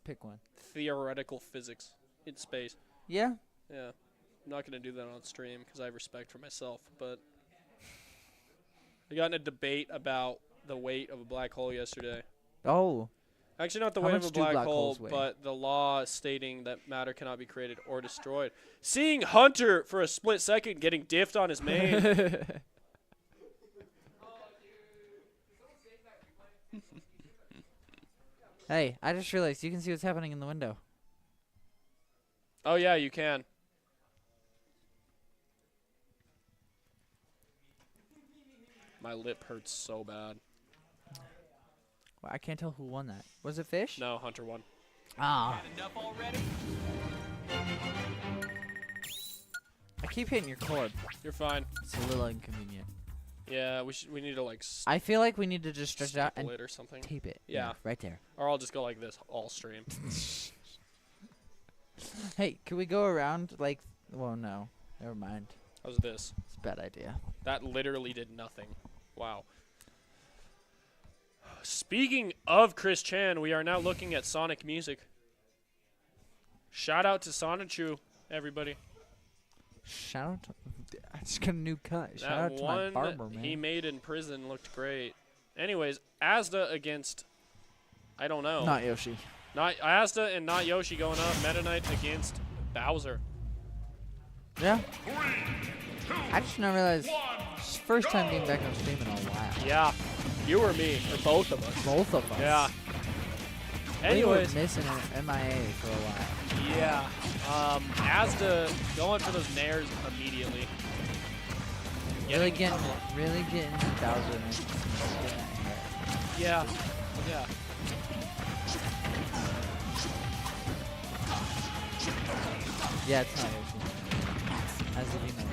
Pick one. Theoretical physics in space. Yeah. Yeah. I'm not going to do that on stream because I have respect for myself, but I got in a debate about the weight of a black hole yesterday. Oh. Actually, not the How weight of much a do black black hole, holes weigh? but the law stating that matter cannot be created or destroyed. Seeing Hunter for a split second getting diffed on his main. Hey, I just realized you can see what's happening in the window. Oh, yeah, you can. My lip hurts so bad. Well, I can't tell who won that. Was it Fish? No, Hunter won. Ah. Enough already? I keep hitting your cord. You're fine. It's a little inconvenient. Yeah, we need to like I feel like we need to just stretch it out and staple it or something. tape it. Yeah. Right there. Or I'll just go like this all stream. Hey, can we go around like? Well, no. Never mind. How's this? It's a bad idea. That literally did nothing. Wow. Speaking of Chris Chan, we are now looking at Sonic music. Shout out to Sonichu, everybody. Shout out to, I just got a new cut. Shout That out to my one barber, man. he made in prison looked great. Anyways, Asda against, I don't know. Not Yoshi. Not Asda and not Yoshi going up. Meta Knight against Bowser. Yeah. I just now realized it's the first time being back on stream in a while. Yeah, you or me, or both of us. Both of us. Yeah. We were Anyways, missing an MIA for a while. yeah. Asda going for those nairs immediately. Really getting Bowser. Man. Yeah. Yeah. Yeah, it's not Yoshi. As if you know,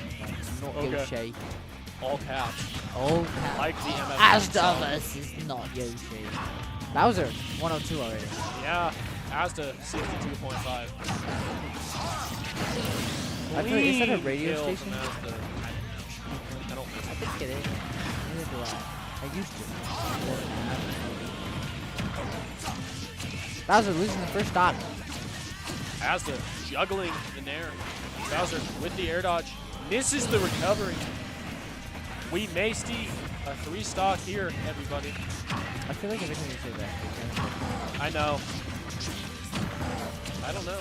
not Okay. Yoshi. All caps. Oh, Like the MF. Asda versus not Yoshi. Bowser, 102 already. Yeah. Asda 62.5. I feel, is that a Clean radio kill station? from Asda. I don't think I think it is. Neither do I used to. Bowser losing the first stock. Asda juggling the nair. Bowser with the air dodge. Misses the recovery. We may see a 3-stock here, everybody. I feel like every time you say that, I know. I don't know.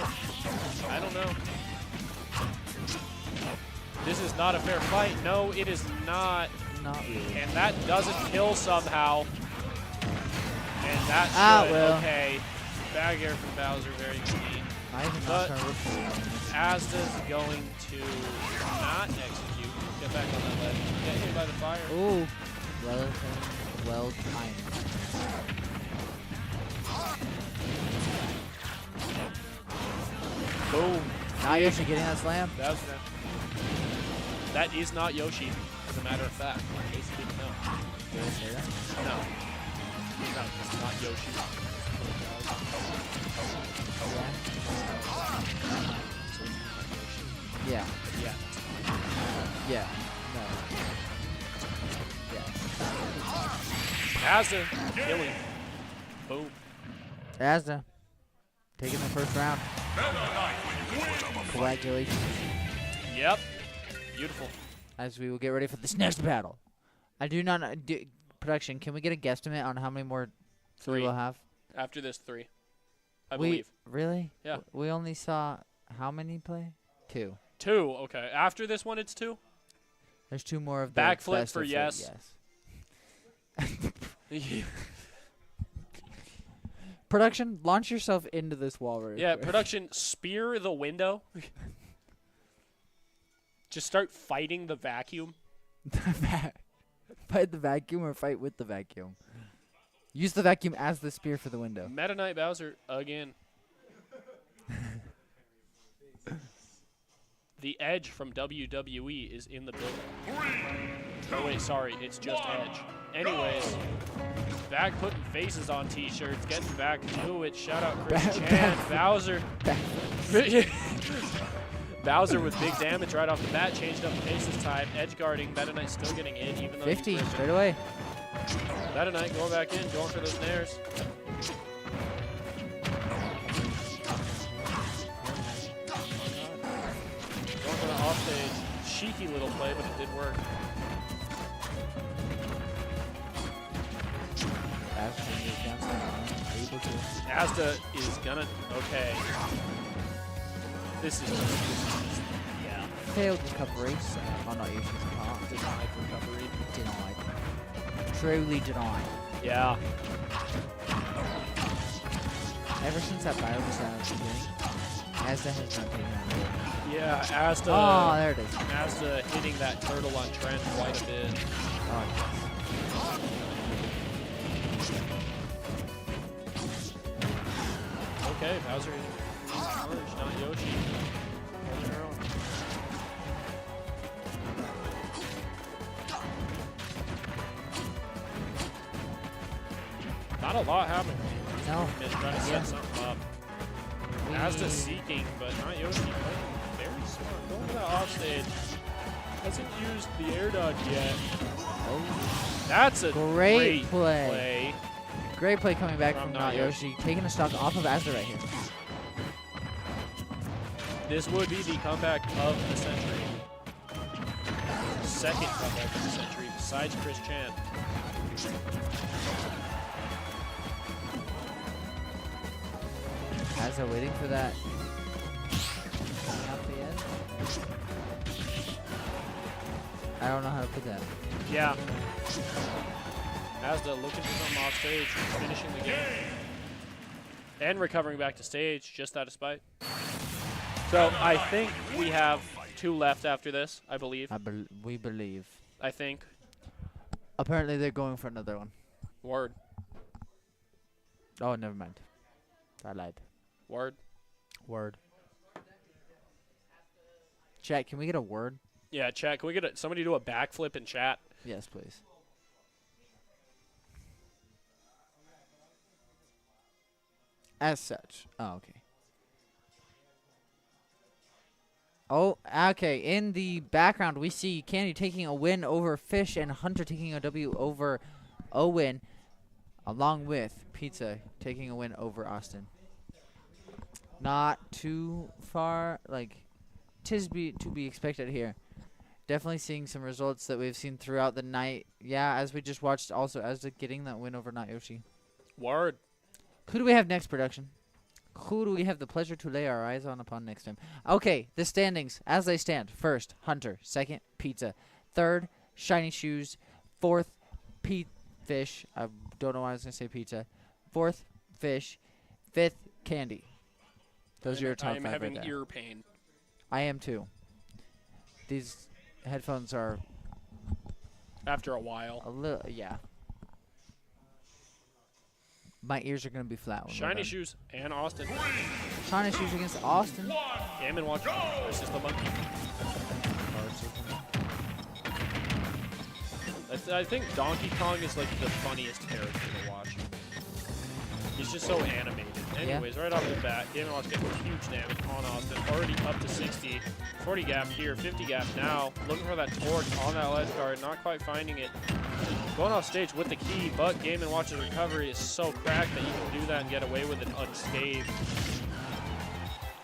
I don't know. This is not a fair fight. No, it is not. not really. And that doesn't kill somehow. And that should. well. Okay. Bag air from Bowser, very clean. Not even But- not trying to Asda's going to not execute. Get back on that ledge. Get hit by the fire. Ooh, well timed. Boom. Now Yoshi getting that slam. That is not Yoshi, as a matter of fact. In case you didn't know. Did I say that? No. No, it's not Yoshi. Yeah. Yeah. Yeah. No. Yeah. Asda killing. Boom. Asda taking the first round. Congratulations. Yep. Beautiful. As we will get ready for this next battle. I do not know. Production, can we get a guesstimate on how many more 3. we will have? After this, 3. I we believe. Really? Yeah. We only saw how many play? 2. 2. Okay. After this one, it's 2. There's 2 more of the Backflip best for of yes. Yes. Production, launch yourself into this wall right Yeah, quick. production, spear the window. Just start fighting the vacuum. Fight the vacuum or fight with the vacuum. Use the vacuum as the spear for the window. Meta Knight Bowser again. The Edge from WWE is in the building. Oh wait, sorry, it's just Edge. Anyways, back putting faces on t-shirts, getting back to it. Shout out Chris Chan, Bowser. Bowser with big damage right off the bat, changed up the pace this time. Edge guarding, Meta Knight still getting in, even though 50 straight away. Meta Knight going back in, going for those nairs. Going for the offstage, cheeky little play, but it did work. Asda is gonna, okay. This is yeah. Failed recovery. Oh, not using the part. Denied recovery. Denied. Truly denied. Yeah. Ever since that battle was at the beginning, Asda has not been out. Yeah, Asda. Oh, there it is. Asda hitting that turtle on Trent quite a bit. Oh, okay, Bowser is charged, not Yoshi. Holding her own. Not a lot happening. no. Mid trying to set something up. Asda seeking, but not Yoshi. Playing very smart. Going to that offstage. Hasn't used the air dodge yet. Oh. That's a Great great play. play. Great play coming back From from Not Yoshi. Taking a stock off of Asda right here. This would be the comeback of the century. Second comeback of the century, besides Chris Chan. Asda waiting for that. Out the end. I don't know how to put that. Yeah. Asda looking for something off stage, finishing the game. And recovering back to stage, just out of spite. So I think we have 2 left after this, I believe. We believe. I think. Apparently they're going for another one. Word. Oh, never mind. I lied. Word. Word. Chat, can we get a word? Yeah, chat. Can we get somebody do a backflip in chat? Yes, please. As such. Oh, okay. Oh, okay. In the background, we see Candy taking a win over Fish and Hunter taking a W over Owen, along with Pizza taking a win over Austin. Not too far, like, to be expected here. Definitely seeing some results that we've seen throughout the night. Yeah, as we just watched, also as getting that win over Not Yoshi. Word. Who do we have next, production? Who do we have the pleasure to lay our eyes on upon next time? Okay, the standings as they stand. First, Hunter. Second, Pizza. Third, Shiny Shoes. Fourth, Fish. I don't know why I was going to say Pizza. Fourth, Fish. Fifth, Candy. Those are your top 5 I'm having right there. ear pain. I am too. These headphones are After a while. a little, yeah. My ears are going to be flat. When we're Shiny done. Shoes and Austin. Shiny Shoes against Austin. Game and watch. This is the monkey. I think Donkey Kong is like the funniest character to watch. He's just so animated. Anyways, right off the bat, Game & Watch getting huge damage on Austin. Already up to 60. 40 gap here, 50 gap now. Looking for that torque on that ledge guard, not quite finding it. Going off stage with the key, but Game & Watch's recovery is so cracked that you can do that and get away with it unscathed.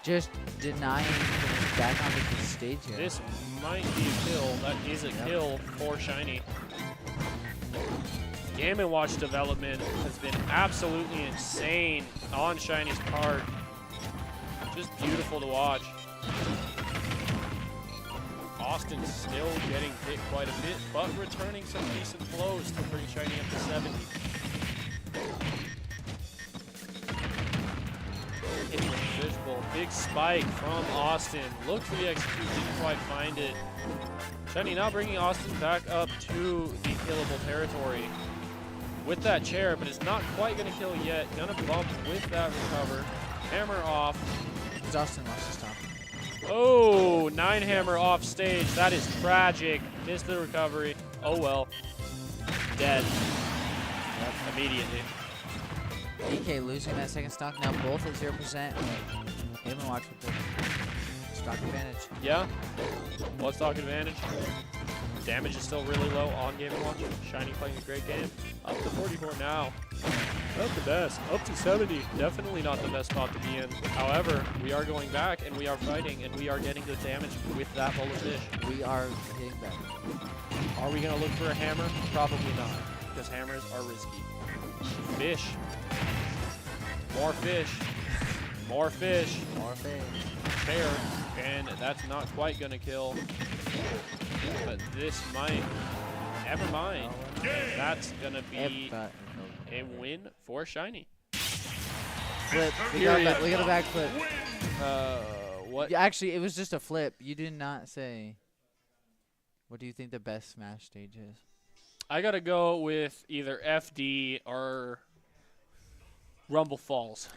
Just denying the back onto the stage here. This might be a kill. That is a kill for Shiny. Game & Watch development has been absolutely insane on Shiny's part. Just beautiful to watch. Austin still getting hit quite a bit, but returning some decent blows to bring Shiny up to 70. Hitting with the fishbowl. Big spike from Austin. Looked for the execute, didn't quite find it. Shiny now bringing Austin back up to the killable territory with that chair, but it's not quite going to kill yet. Gonna bump with that recover. Hammer off. Austin lost his top. Oh, 9 hammer off stage. That is tragic. Missed the recovery. Oh well. dead. Immediately. DK losing that second stock. Now both at 0%. Game and watch with the stock advantage. Yeah. What stock advantage? Damage is still really low on Game & Watch. Shiny playing a great game. Up to 44 now. Not the best. Up to 70. Definitely not the best spot to be in. However, we are going back and we are fighting and we are getting good damage with that bowl of fish. We are hitting back. Are we going to look for a hammer? Probably not, because hammers are risky. Fish. More fish. More fish. More fish. Fair. And that's not quite going to kill. But this might. Never mind. That's going to be a win for Shiny. Flip. We got a back flip. What? Yeah, actually, it was just a flip. You did not say. What do you think the best Smash stage is? I got to go with either FD or Rumble Falls.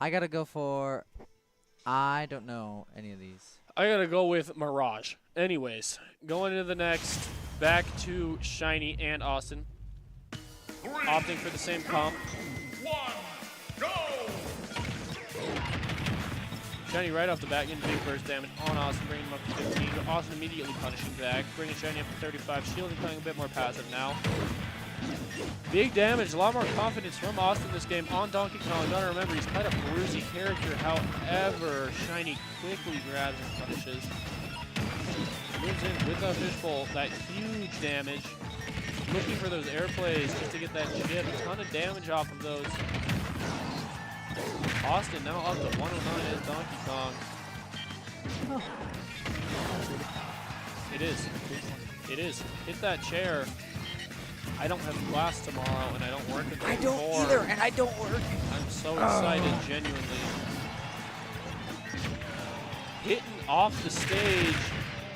I got to go for. I don't know any of these. I got to go with Mirage. Anyways, going into the next, back to Shiny and Austin. Opting for the same comp. 1, go! Shiny right off the bat getting big burst damage on Austin, bringing him up to 15. Austin immediately punishing back, bringing Shiny up to 35. Shielding playing a bit more passive now. Big damage, a lot more confidence from Austin this game on Donkey Kong. Gotta remember, he's quite a bruisey character. However, Shiny quickly grabs and punishes. Moves in with a fishbowl, that huge damage. Looking for those air plays just to get that chip. A ton of damage off of those. Austin now up to 109 as Donkey Kong. It is. It is. Hit that chair. I don't have class tomorrow, and I don't work until 4. I don't either, and I don't work. I'm so excited, genuinely. Hitting off the stage.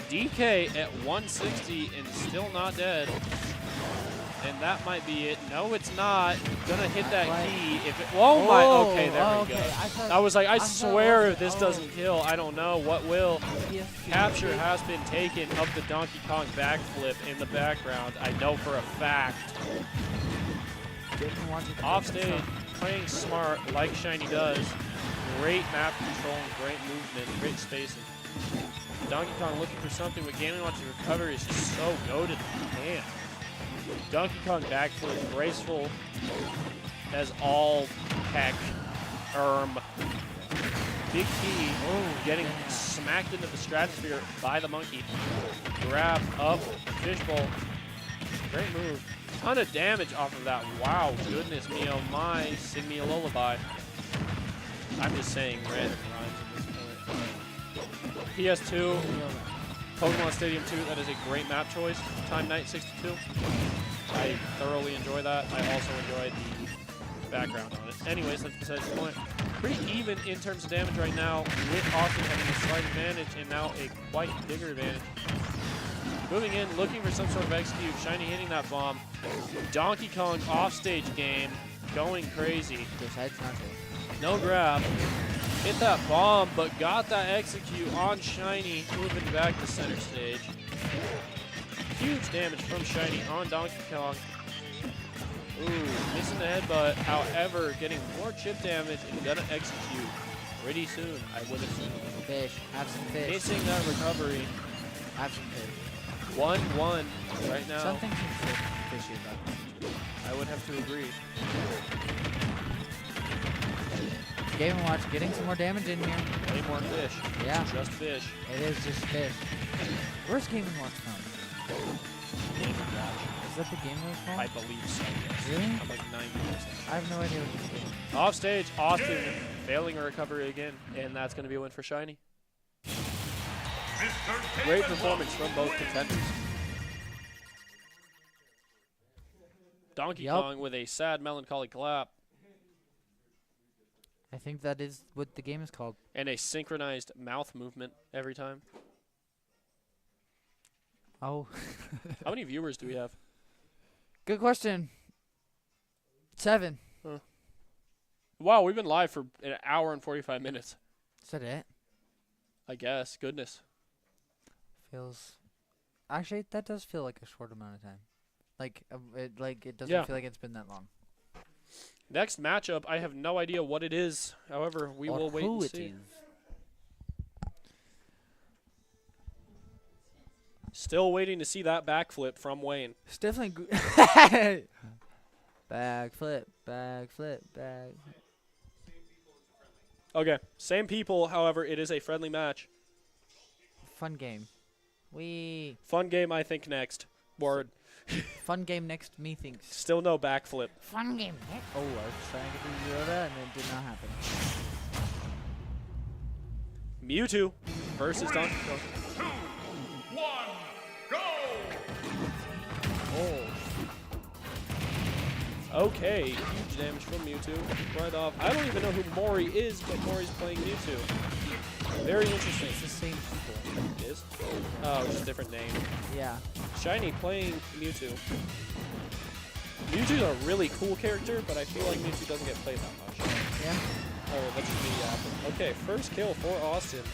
DK at 160 and still not dead. And that might be it. No, it's not. Gonna hit that key. If it, oh my, okay, there we go. I was like, I swear if this doesn't kill, I don't know what will. Capture has been taken of the Donkey Kong backflip in the background. I know for a fact. Off stage, playing smart like Shiny does. Great map control and great movement, great spacing. Donkey Kong looking for something with Game & Watch's recovery is just so goated. Man. Donkey Kong backflip, graceful as all heck. Big key, getting smacked into the stratosphere by the monkey. Grab up, fishbowl. Great move. Ton of damage off of that. Wow, goodness me, oh my. Sing me a lullaby. I'm just saying random rhymes at this point. PS2. Pokemon Stadium 2, that is a great map choice. Time Night 62. I thoroughly enjoy that. I also enjoy the background on it. Anyways, that's besides the point. Pretty even in terms of damage right now, with Austin having a slight advantage and now a quite bigger advantage. Moving in, looking for some sort of execute. Shiny hitting that bomb. Donkey Kong offstage game, going crazy. No grab. Hit that bomb, but got that execute on Shiny, moving back to center stage. Huge damage from Shiny on Donkey Kong. Ooh, missing the headbutt. However, getting more chip damage and gonna execute pretty soon, I would assume. Fish. Have some fish. Missing that recovery. Have some fish. 1-1 right now. Something fishy about that. I would have to agree. Game & Watch getting some more damage in here. Way more fish. Yeah. Just fish. It is just fish. Where's Game & Watch from? Game & Watch. Is that the game it was called? I believe so, yes. Really? I'm like 90%. I have no idea what this is. Off stage, Austin failing a recovery again, and that's going to be a win for Shiny. Great performance from both contenders. Donkey Kong with a sad, melancholy clap. I think that is what the game is called. And a synchronized mouth movement every time. Oh. How many viewers do we have? Good question. 7. Huh. Wow, we've been live for an hour and 45 minutes. Is that it? I guess. Goodness. Feels... Actually, that does feel like a short amount of time. Like it doesn't Yeah. feel like it's been that long. Next matchup, I have no idea what it is. However, we Or will wait who and it see. is. Still waiting to see that backflip from Wayne. It's definitely good. Backflip, backflip, back. Okay, same people. However, it is a friendly match. Fun game. Fun game, I think, next. Word. Fun game next, methinks. Still no backflip. Fun game next. Oh, I was trying to get the Yoda and it did not happen. Mewtwo versus Donkey Kong. 2, 1, go! Okay, huge damage from Mewtwo. Right off. I don't even know who Mori is, but Mori's playing Mewtwo. Very interesting. It's the same people. It is? Oh, just a different name. Yeah. Shiny playing Mewtwo. Mewtwo's a really cool character, but I feel like Mewtwo doesn't get played that much. Yeah. Oh, that should be happen. Okay, first kill for Austin.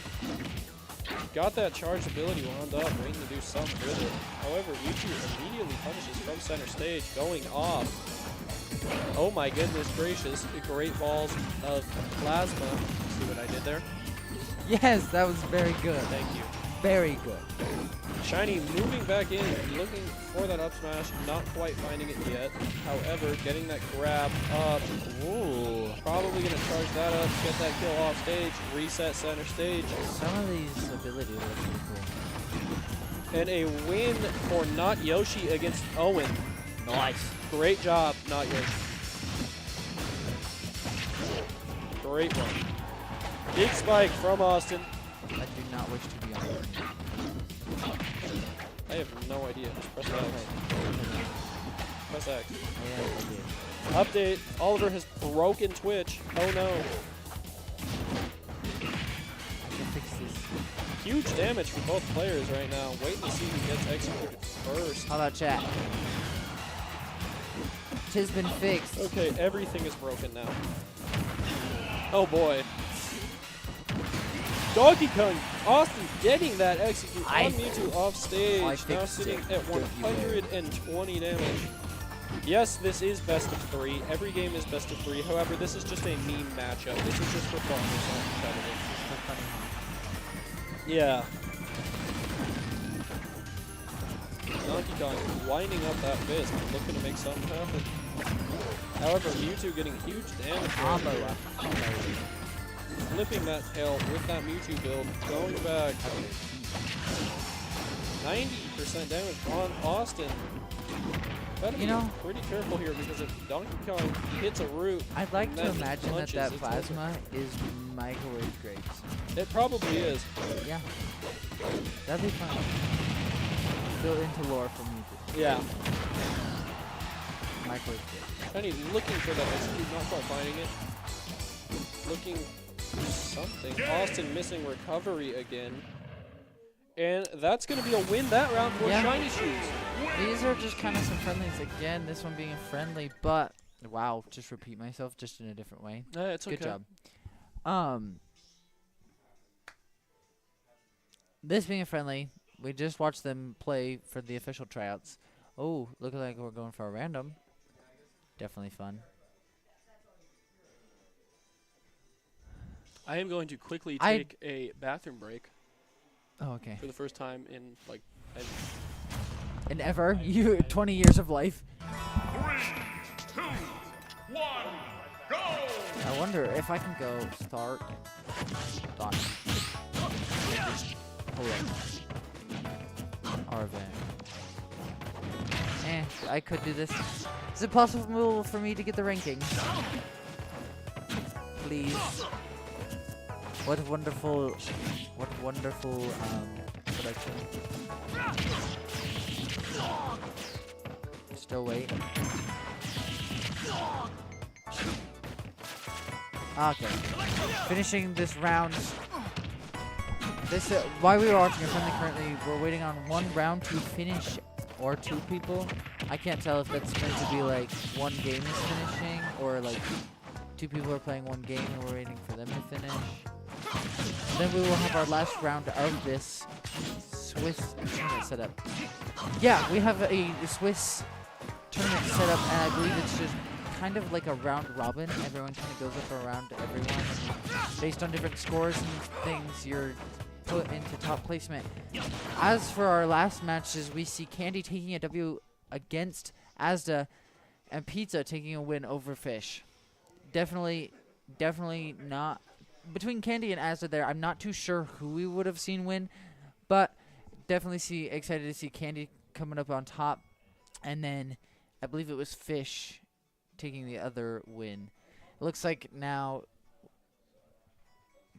Got that charged ability wound up, waiting to do something with it. However, Mewtwo immediately punishes from center stage, going off. Oh my goodness gracious, great balls of plasma. See what I did there? Yes, that was very good. Thank you. Very good. Shiny moving back in, looking for that up smash, not quite finding it yet. However, getting that grab up. Ooh. Probably going to charge that up, get that kill off stage, reset center stage. Some of these abilities are pretty cool. And a win for Not Yoshi against Owen. Nice. Great job, Not Yoshi. Great one. Big spike from Austin. I do not wish to be on it. I have no idea. Just press X. Press X. Yeah, Update. Oliver has broken Twitch. Oh no. I can fix this. Huge damage for both players right now. Waiting to see who gets executed first. How about chat? Tis been fixed. Okay, everything is broken now. Oh boy. Donkey Kong, Austin getting that execute on Mewtwo off stage. Now sitting at 120 damage. Yes, this is best of 3. Every game is best of 3. However, this is just a meme matchup. This is just for fun. It's not competitive. Yeah. Donkey Kong winding up that fist, looking to make something happen. However, Mewtwo getting huge damage. Flipping that tail with that Mewtwo build, going back. 90% damage on Austin. Gotta be pretty careful here because if Donkey Kong hits a root, I'd like to imagine that punches, that it's plasma is microwave grades. It probably is. Yeah. That'd be fun. Built into lore for Mewtwo. Yeah. Microwave grades. Shiny looking for that execute, not quite finding it. Looking for something. Austin missing recovery again. And that's going to be a win that round for Shiny Shoes. These are just kind of some friendlies. Again, this one being a friendly, but wow, just repeat myself just in a different way. It's okay. Good job. This being a friendly, we just watched them play for the official tryouts. Oh, look like we're going for a random. Definitely fun. I am going to quickly take a bathroom break. Oh, okay. For the first time in like and ever 20 years of life. 3, 2, 1, go! I wonder if I can go start. Dot. Hold on. RV. I could do this. Is it possible for me to get the ranking? Please. What wonderful production. Still wait. Okay. Finishing this round. This while we were watching a friendly currently, we're waiting on one round to finish, or 2 people. I can't tell if that's meant to be like one game is finishing, or like 2 people are playing one game and we're waiting for them to finish. Then we will have our last round of this Swiss setup. Yeah, we have a Swiss tournament setup, and I believe it's just kind of like a round robin. Everyone kind of goes up around everyone. Based on different scores and things, you're put into top placement. As for our last matches, we see Candy taking a W against Asda, and Pizza taking a win over Fish. Definitely not. Between Candy and Asda there, I'm not too sure who we would have seen win, but definitely excited to see Candy coming up on top. And then I believe it was Fish taking the other win. It looks like now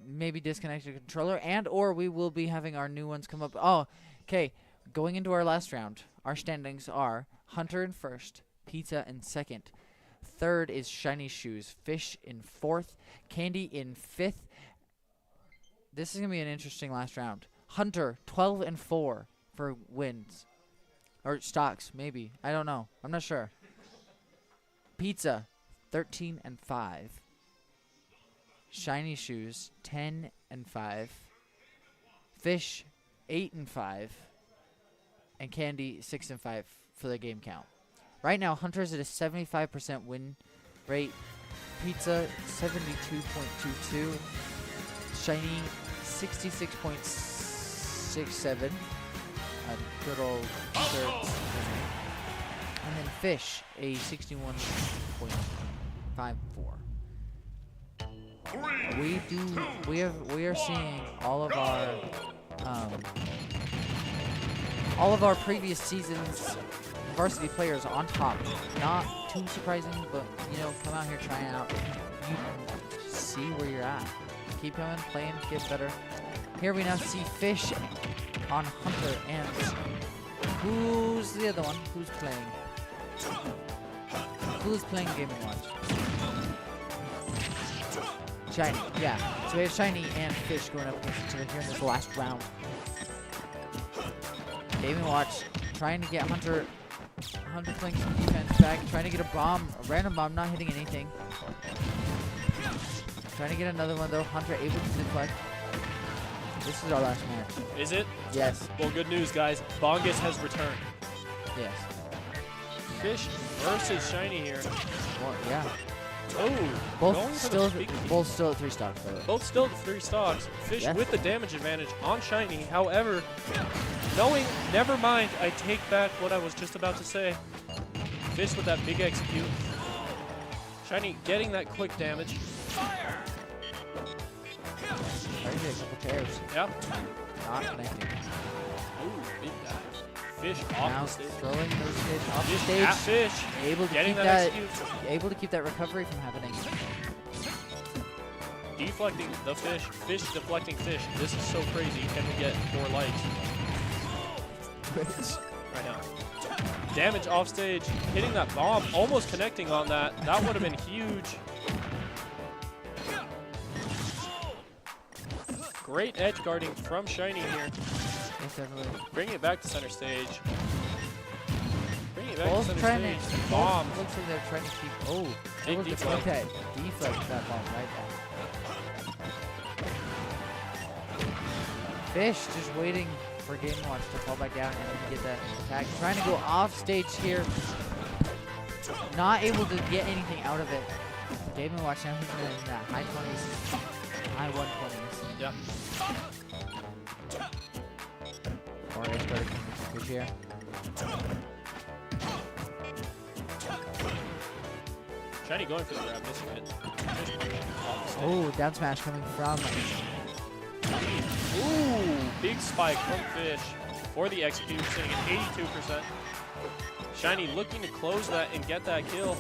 maybe disconnected controller, and or we will be having our new ones come up. Oh, okay. Going into our last round, our standings are Hunter in first, Pizza in second. Third is Shiny Shoes, Fish in fourth, Candy in fifth. This is going to be an interesting last round. Hunter, 12 and 4 for wins. Or stocks, maybe. I don't know. I'm not sure. Pizza, 13 and 5. Shiny Shoes, 10 and 5. Fish, 8 and 5. And Candy, 6 and 5 for the game count. Right now, Hunter's at a 75% win rate. Pizza, 72.22. Shiny, 66.67. A good old third. And then Fish, a 61.54. We are seeing all of our previous seasons varsity players on top. Not too surprising, but come out here trying out. You see where you're at. Keep coming, playing, get better. Here we now see Fish on Hunter, and who's the other one? Who's playing? Who's playing Game & Watch? Shiny, yeah. So we have Shiny and Fish going up against each other here in this last round. Game & Watch trying to get Hunter playing some defense back, trying to get a random bomb, not hitting anything. Trying to get another one though. Hunter able to deflect. This is our last match. Is it? Yes. Well, good news, guys. Bongus has returned. Yes. Fish versus Shiny here. Well, yeah. Oh, both still at 3 stocks though. Both still at 3 stocks. Fish with the damage advantage on Shiny. However, never mind, I take back what I was just about to say. Fish with that big execute. Shiny getting that quick damage. Fire! Trying to get a couple tears. Yeah. Not connecting. Ooh, big dive. Fish off Now the stage. throwing those fish off the Fish stage. at Fish. Able to Getting keep that that. execute. Able to keep that recovery from happening. Deflecting the Fish. Fish deflecting Fish. This is so crazy. Can we get 4 likes? Right now. Damage off stage. Hitting that bomb. Almost connecting on that. That would have been huge. Great edge guarding from Shiny here. Yes, definitely. Bringing it back to center stage. Bringing it back Both to trying center to. stage. Bomb. Looks like they're trying to keep. Oh, Big deflect. Okay, deflect that bomb right back. Fish just waiting for Game & Watch to fall back down and then get that attack. Trying to go off stage here. Not able to get anything out of it. Game & Watch now in that high 20s, high 120s. Yeah. Or edge guard Fish here. Shiny going for the grab, missing it. Oh, down smash coming from. Ooh, big spike from Fish for the execute, sitting at 82%. Shiny looking to close that and get that kill.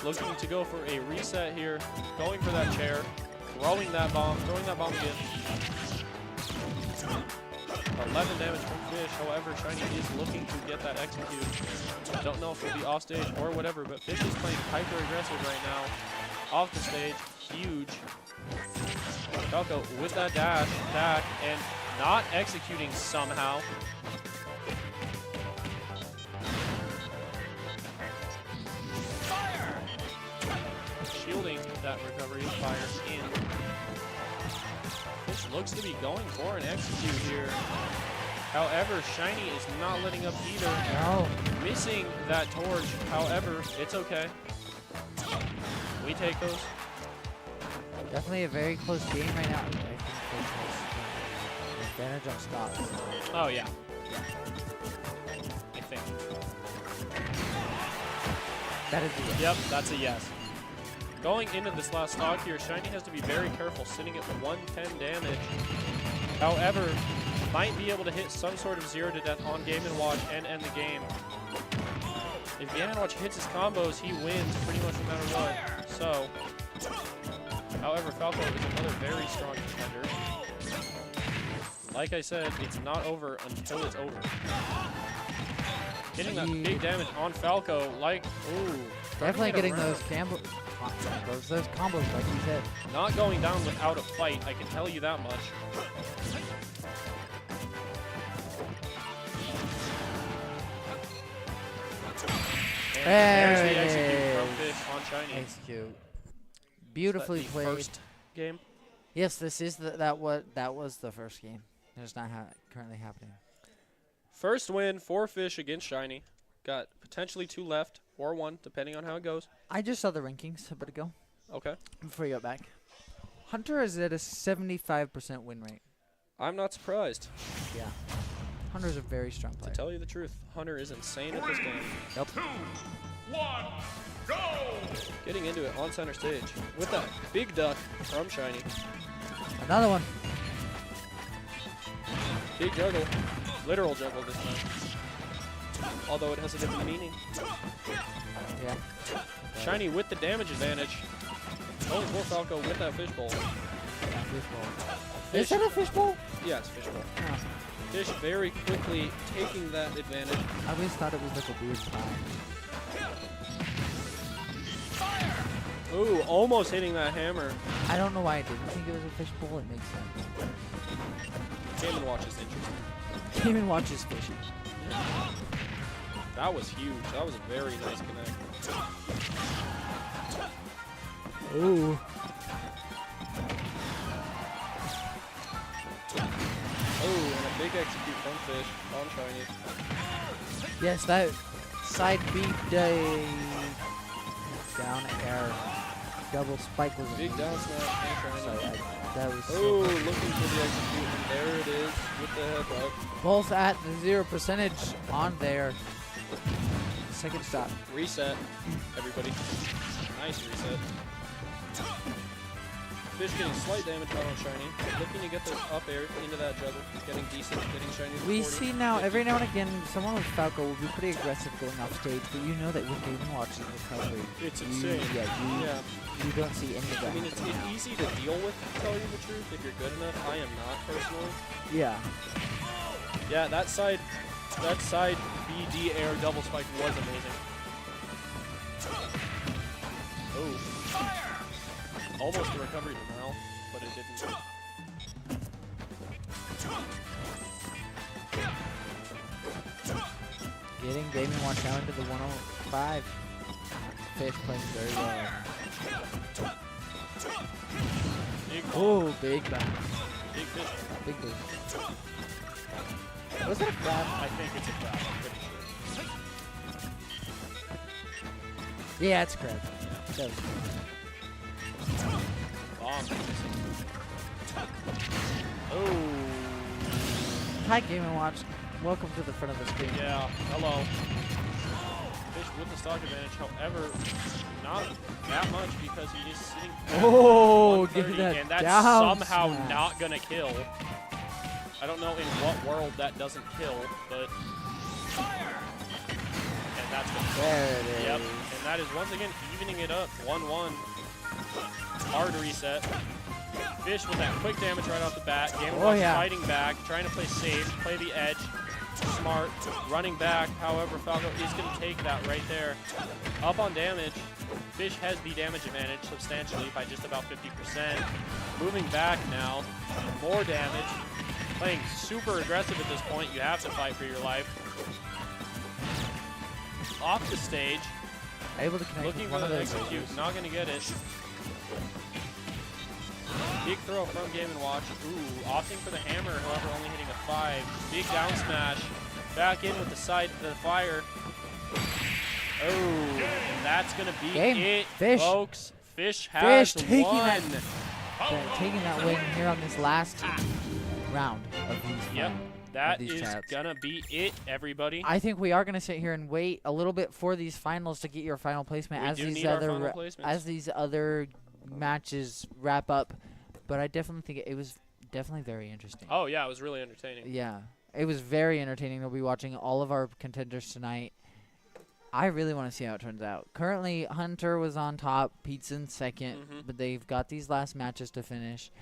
Looking to go for a reset here. Going for that chair. Throwing that bomb again. 11 damage from Fish. However, Shiny is looking to get that execute. Don't know if it'll be off stage or whatever, but Fish is playing hyper aggressive right now. Off the stage, huge. Falco with that dash attack and not executing somehow. Fire! Shielding that recovery of fire in. Fish looks to be going for an execute here. However, Shiny is not letting up either. No. Missing that torch. However, it's okay. We take those. Definitely a very close game right now. I think Fish has advantage on stops. Oh, yeah. I think. That is a yes. Yep, that's a yes. Going into this last stock here, Shiny has to be very careful, sitting at 110 damage. However, might be able to hit some sort of 0 to death on Game & Watch and end the game. If Game & Watch hits his combos, he wins pretty much no matter what. So, however, Falco is another very strong contender. Like I said, it's not over until it's over. Getting that big damage on Falco, like, ooh. Definitely getting those combos, like you said. Not going down without a fight, I can tell you that much. And there's the execute from Fish on Shiny. Execute. Beautifully The played. first game. Yes, this is that was the first game. It's not currently happening. First win for Fish against Shiny. Got potentially 2 left or 1, depending on how it goes. I just saw the rankings a bit ago. Okay. Before you got back, Hunter is at a 75% win rate. I'm not surprised. Yeah, Hunter's a very strong To player. tell you the truth, Hunter is insane at this game. 3, 2, 1, go! Getting into it on center stage with that big duck from Shiny. Another one. Big juggle. Literal juggle this time. Although it has a different meaning. Yeah. Shiny with the damage advantage. Going for Falco with that fishbowl. Fishbowl. Fish. Is that a fishbowl? Yeah, it's fishbowl. Oh. Fish very quickly taking that advantage. I always thought it was like a weird pie. Ooh, almost hitting that hammer. I don't know why I didn't think it was a fishbowl. It makes sense. Game & Watch is interesting. Game & Watch is fishy. That was huge. That was a very nice connect. Ooh. Oh, and a big execute from Fish on Shiny. Yes, that side B day down air double spike was Big down smash and Sorry, Shiny. that was Oh, looking for the execute, and there it is with the headbutt. both at the 0% on there. Second stop. Reset, everybody. Nice reset. Fish getting slight damage out on Shiny. Looking to get the up air into that juggle. Getting decent, getting Shiny to We 40. see now, every now and again, someone with Falco will be pretty aggressive going off stage, but you know that with Game & Watch's recovery, It's you, insane. yeah, you don't see any of that. I mean, it's easy to deal with, to tell you the truth, if you're good enough. I am not, personally. Yeah. Yeah, that side BD air double spike was amazing. Oh. Almost a recovery denial, but it didn't. Getting Game & Watch now into the 105. Fish playing very well. Big Oh, big bounce. Big fish. Big boost. Was that a grab? I think it's a grab, I'm pretty sure. Yeah, it's a grab. That was Bomb. Oh. Hi, Game & Watch. Welcome to the front of the screen. Yeah, hello. Fish with the stock advantage, however, not that much because he is sitting at Oh, 130, give that and that's down somehow smash. not going to kill. I don't know in what world that doesn't kill, but... And that's going to kill. There it is. Yep, and that is once again evening it up, 1-1. Hard reset. Fish with that quick damage right off the bat. Game & Watch fighting back, trying to play safe, play the edge. Smart, running back. However, Falco is going to take that right there. Up on damage. Fish has the damage advantage substantially by just about 50%. Moving back now. More damage. Playing super aggressive at this point. You have to fight for your life. Off the stage. Able to connect Looking with for one of the those execute. lasers. Not going to get it. Big throw from Game & Watch. Ooh, opting for the hammer, however, only hitting a 5. Big down smash. Back in with the fire. Oh, and that's going to be it, Fish. folks. Fish has taking won. taking that win here on this last round of these. Yep, that these is tryouts. going to be it, everybody. I think we are going to sit here and wait a little bit for these finals to get your final placement We as do these need our other final placements. as these other matches wrap up. But I definitely think it was definitely very interesting. Oh, yeah, it was really entertaining. Yeah, it was very entertaining. We'll be watching all of our contenders tonight. I really want to see how it turns out. Currently, Hunter was on top, Pete's in second, but they've got these last matches to finish.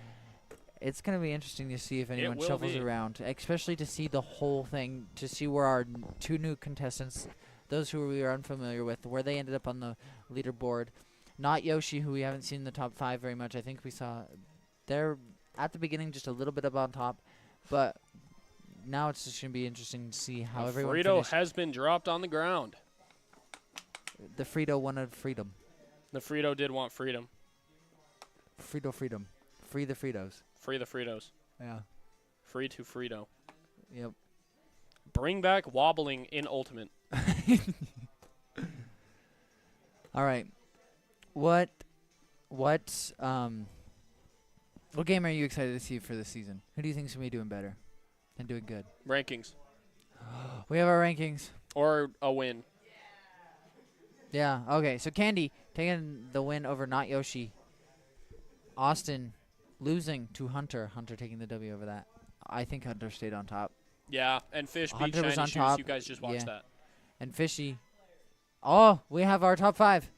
It's going to be interesting to see if anyone will shuffles be. around, especially to see the whole thing, to see where our two new contestants, those who we are unfamiliar with, where they ended up on the leaderboard. Not Yoshi, who we haven't seen in the top 5 very much. I think we saw they're at the beginning just a little bit up on top, but now it's just going to be interesting to see how everyone Frito finished. has been dropped on the ground. The Frito wanted freedom. The Frito did want freedom. Frito freedom. Free the Fritos. Free the Fritos. Yeah. Free to Frito. Yep. Bring back wobbling in Ultimate. All right. What game are you excited to see for this season? Who do you think is going to be doing better and doing good? Rankings. We have our rankings. Or a win. Yeah, okay. So Candy taking the win over Not Yoshi. Austin losing to Hunter. Hunter taking the W over that. I think Hunter stayed on top. Yeah, and Fish beat Hunter was Shiny on Shoes. top. You guys just watched Yeah. that. And Fishy. Oh, we have our top 5.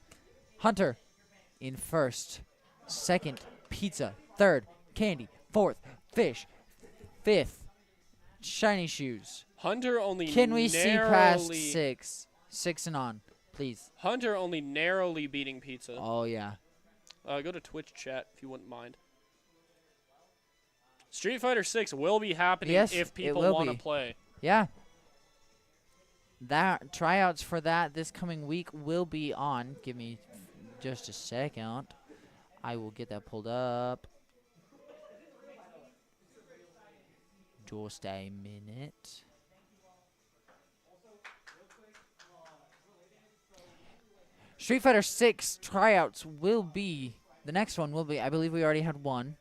Hunter in first. Second, Pizza. Third, Candy. Fourth, Fish. Fifth, Shiny Shoes. Hunter only Can we see past narrowly- 6? 6 and on, please. Hunter only narrowly beating Pizza. Oh, yeah. Go to Twitch chat if you wouldn't mind. Street Fighter 6 will be happening Yes, if it people will want to be. play. Yeah. That tryouts for that this coming week will be on. Give me just a second. I will get that pulled up. Just a minute. Street Fighter 6 tryouts will be, the next one will be, I believe we already had one.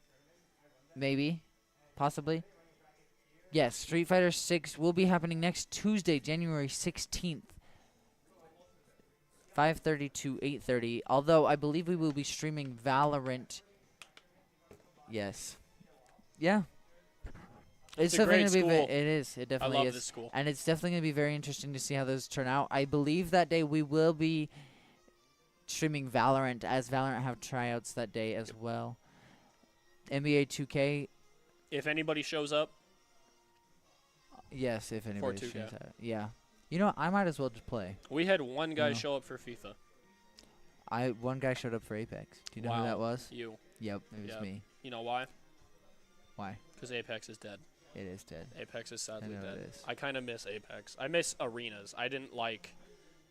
Maybe. Possibly. Yes, Street Fighter 6 will be happening next Tuesday, January 16th. 5:30 to 8:30. Although I believe we will be streaming Valorant. Yes. Yeah. It's a definitely great gonna be school. it is. It I definitely love is. this school. And it's definitely going to be very interesting to see how those turn out. I believe that day we will be streaming Valorant, as Valorant have tryouts that day as well. NBA 2K, If anybody shows up, yes, if anybody 2K. streams that. Yeah. You know, I might as well just play. we had one guy No. show up for FIFA. One guy showed up for Apex. Do you know Wow. who that was? You. Yep, it was Yep. me. You know why? Why? Because Apex is dead. It is dead. Apex is sadly know dead. it is. I kind of miss Apex. I miss arenas. I didn't like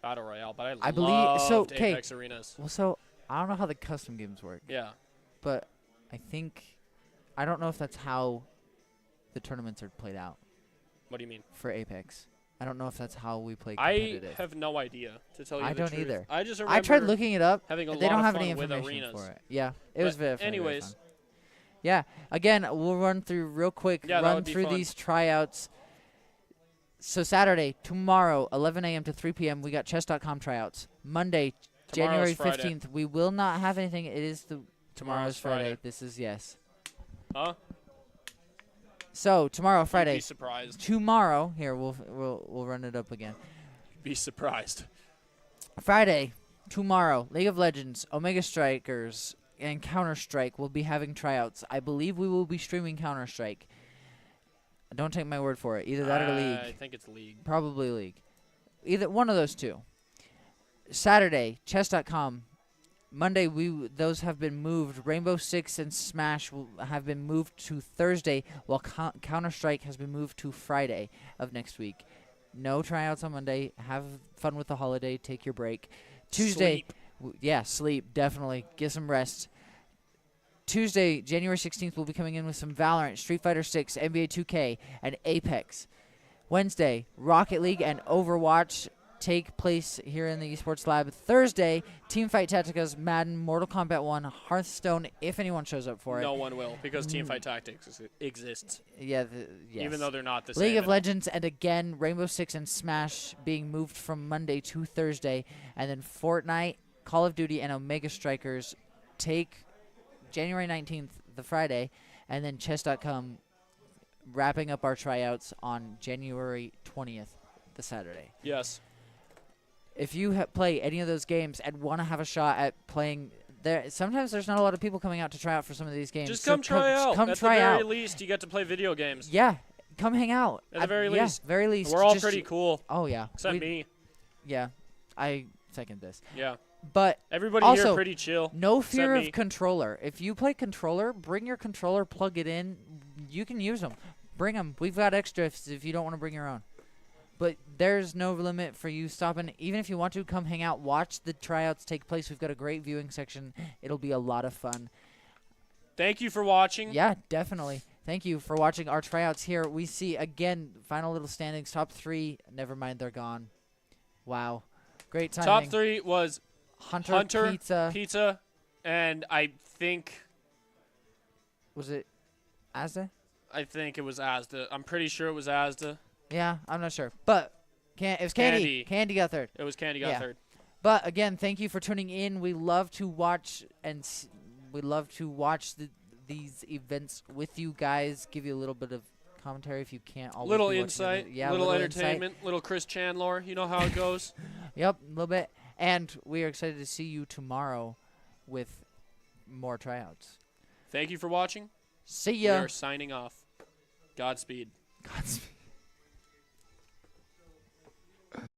Battle Royale, but I believe so. loved Okay. Apex arenas. Well, so I don't know how the custom games work, Yeah. but I don't know if that's how the tournaments are played out What do you mean? for Apex. I don't know if that's how we play I competitive. have no idea, to tell you I the don't truth. either. I just remember I tried looking it up. having a They lot don't of have fun any with information arenas. for it. Yeah, it was But very fun. anyways. Yeah, again, we'll run through real quick. Yeah, that run would be through fun. these tryouts. So tomorrow, 11 a.m. to 3 p.m., we got chess.com tryouts. Monday, January Tomorrow's Friday. 15th, we will not have anything. It is Tomorrow's Friday. Friday. This is yes. Huh? So tomorrow, You'd Friday. be surprised. Tomorrow, here we'll run it up again. Be surprised. Friday, tomorrow, League of Legends, Omega Strikers, and Counter-Strike will be having tryouts. I believe we will be streaming Counter-Strike. Don't take my word for it. Either that or League. I think it's League. Probably League. Either one of those two. Saturday, chess.com. Monday, those have been moved. Rainbow Six and Smash have been moved to Thursday, while Counter-Strike has been moved to Friday of next week. No tryouts on Monday. Have fun with the holiday. Take your break. Tuesday, Sleep. sleep, definitely. Get some rest. Tuesday, January 16th, we'll be coming in with some Valorant, Street Fighter 6, NBA 2K, and Apex. Wednesday, Rocket League and Overwatch take place here in the Esports Lab. Thursday, Teamfight Tactics, Madden, Mortal Kombat 1, Hearthstone, if anyone shows up for it. No one will, because Teamfight Tactics exists. Yeah, yes. Even though they're not the same. League of Legends, and again, Rainbow Six and Smash being moved from Monday to Thursday. And then Fortnite, Call of Duty, and Omega Strikers take January 19th, the Friday, and then chess.com wrapping up our tryouts on January 20th, the Saturday. Yes. If you play any of those games and want to have a shot at playing there, sometimes there's not a lot of people coming out to try out for some of these games. Just come try out. Come At try the very out. least, you get to play video games. Yeah, come hang out. At the very least. Yeah, very least. We're all Just- pretty cool, Oh, yeah. except me. Yeah, I second this. Yeah. But Everybody Also, here pretty chill. no fear Except of me. controller. If you play controller, bring your controller, plug it in. You can use them. Bring them. We've got extras if you don't want to bring your own. But there's no limit for you stopping. Even if you want to, come hang out. Watch the tryouts take place. We've got a great viewing section. It'll be a lot of fun. Thank you for watching. Yeah, definitely. Thank you for watching our tryouts here. We see, again, final little standings. Top 3, never mind, they're gone. Wow. Great timing. Top 3 was Hunter Pizza, and I think Was it Asda? it was Asda. I'm pretty sure it was Asda. Yeah, I'm not sure. But it was Candy. Candy got third. It was Candy got Yeah. third. But again, thank you for tuning in. We love to watch these events with you guys. Give you a little bit of commentary if you can't always Little be watching insight, it. Yeah, little insight. entertainment, little Chris Chandler. You know how it goes. Yep, a little bit. And we are excited to see you tomorrow with more tryouts. Thank you for watching. See We ya. are signing off. Godspeed. Godspeed.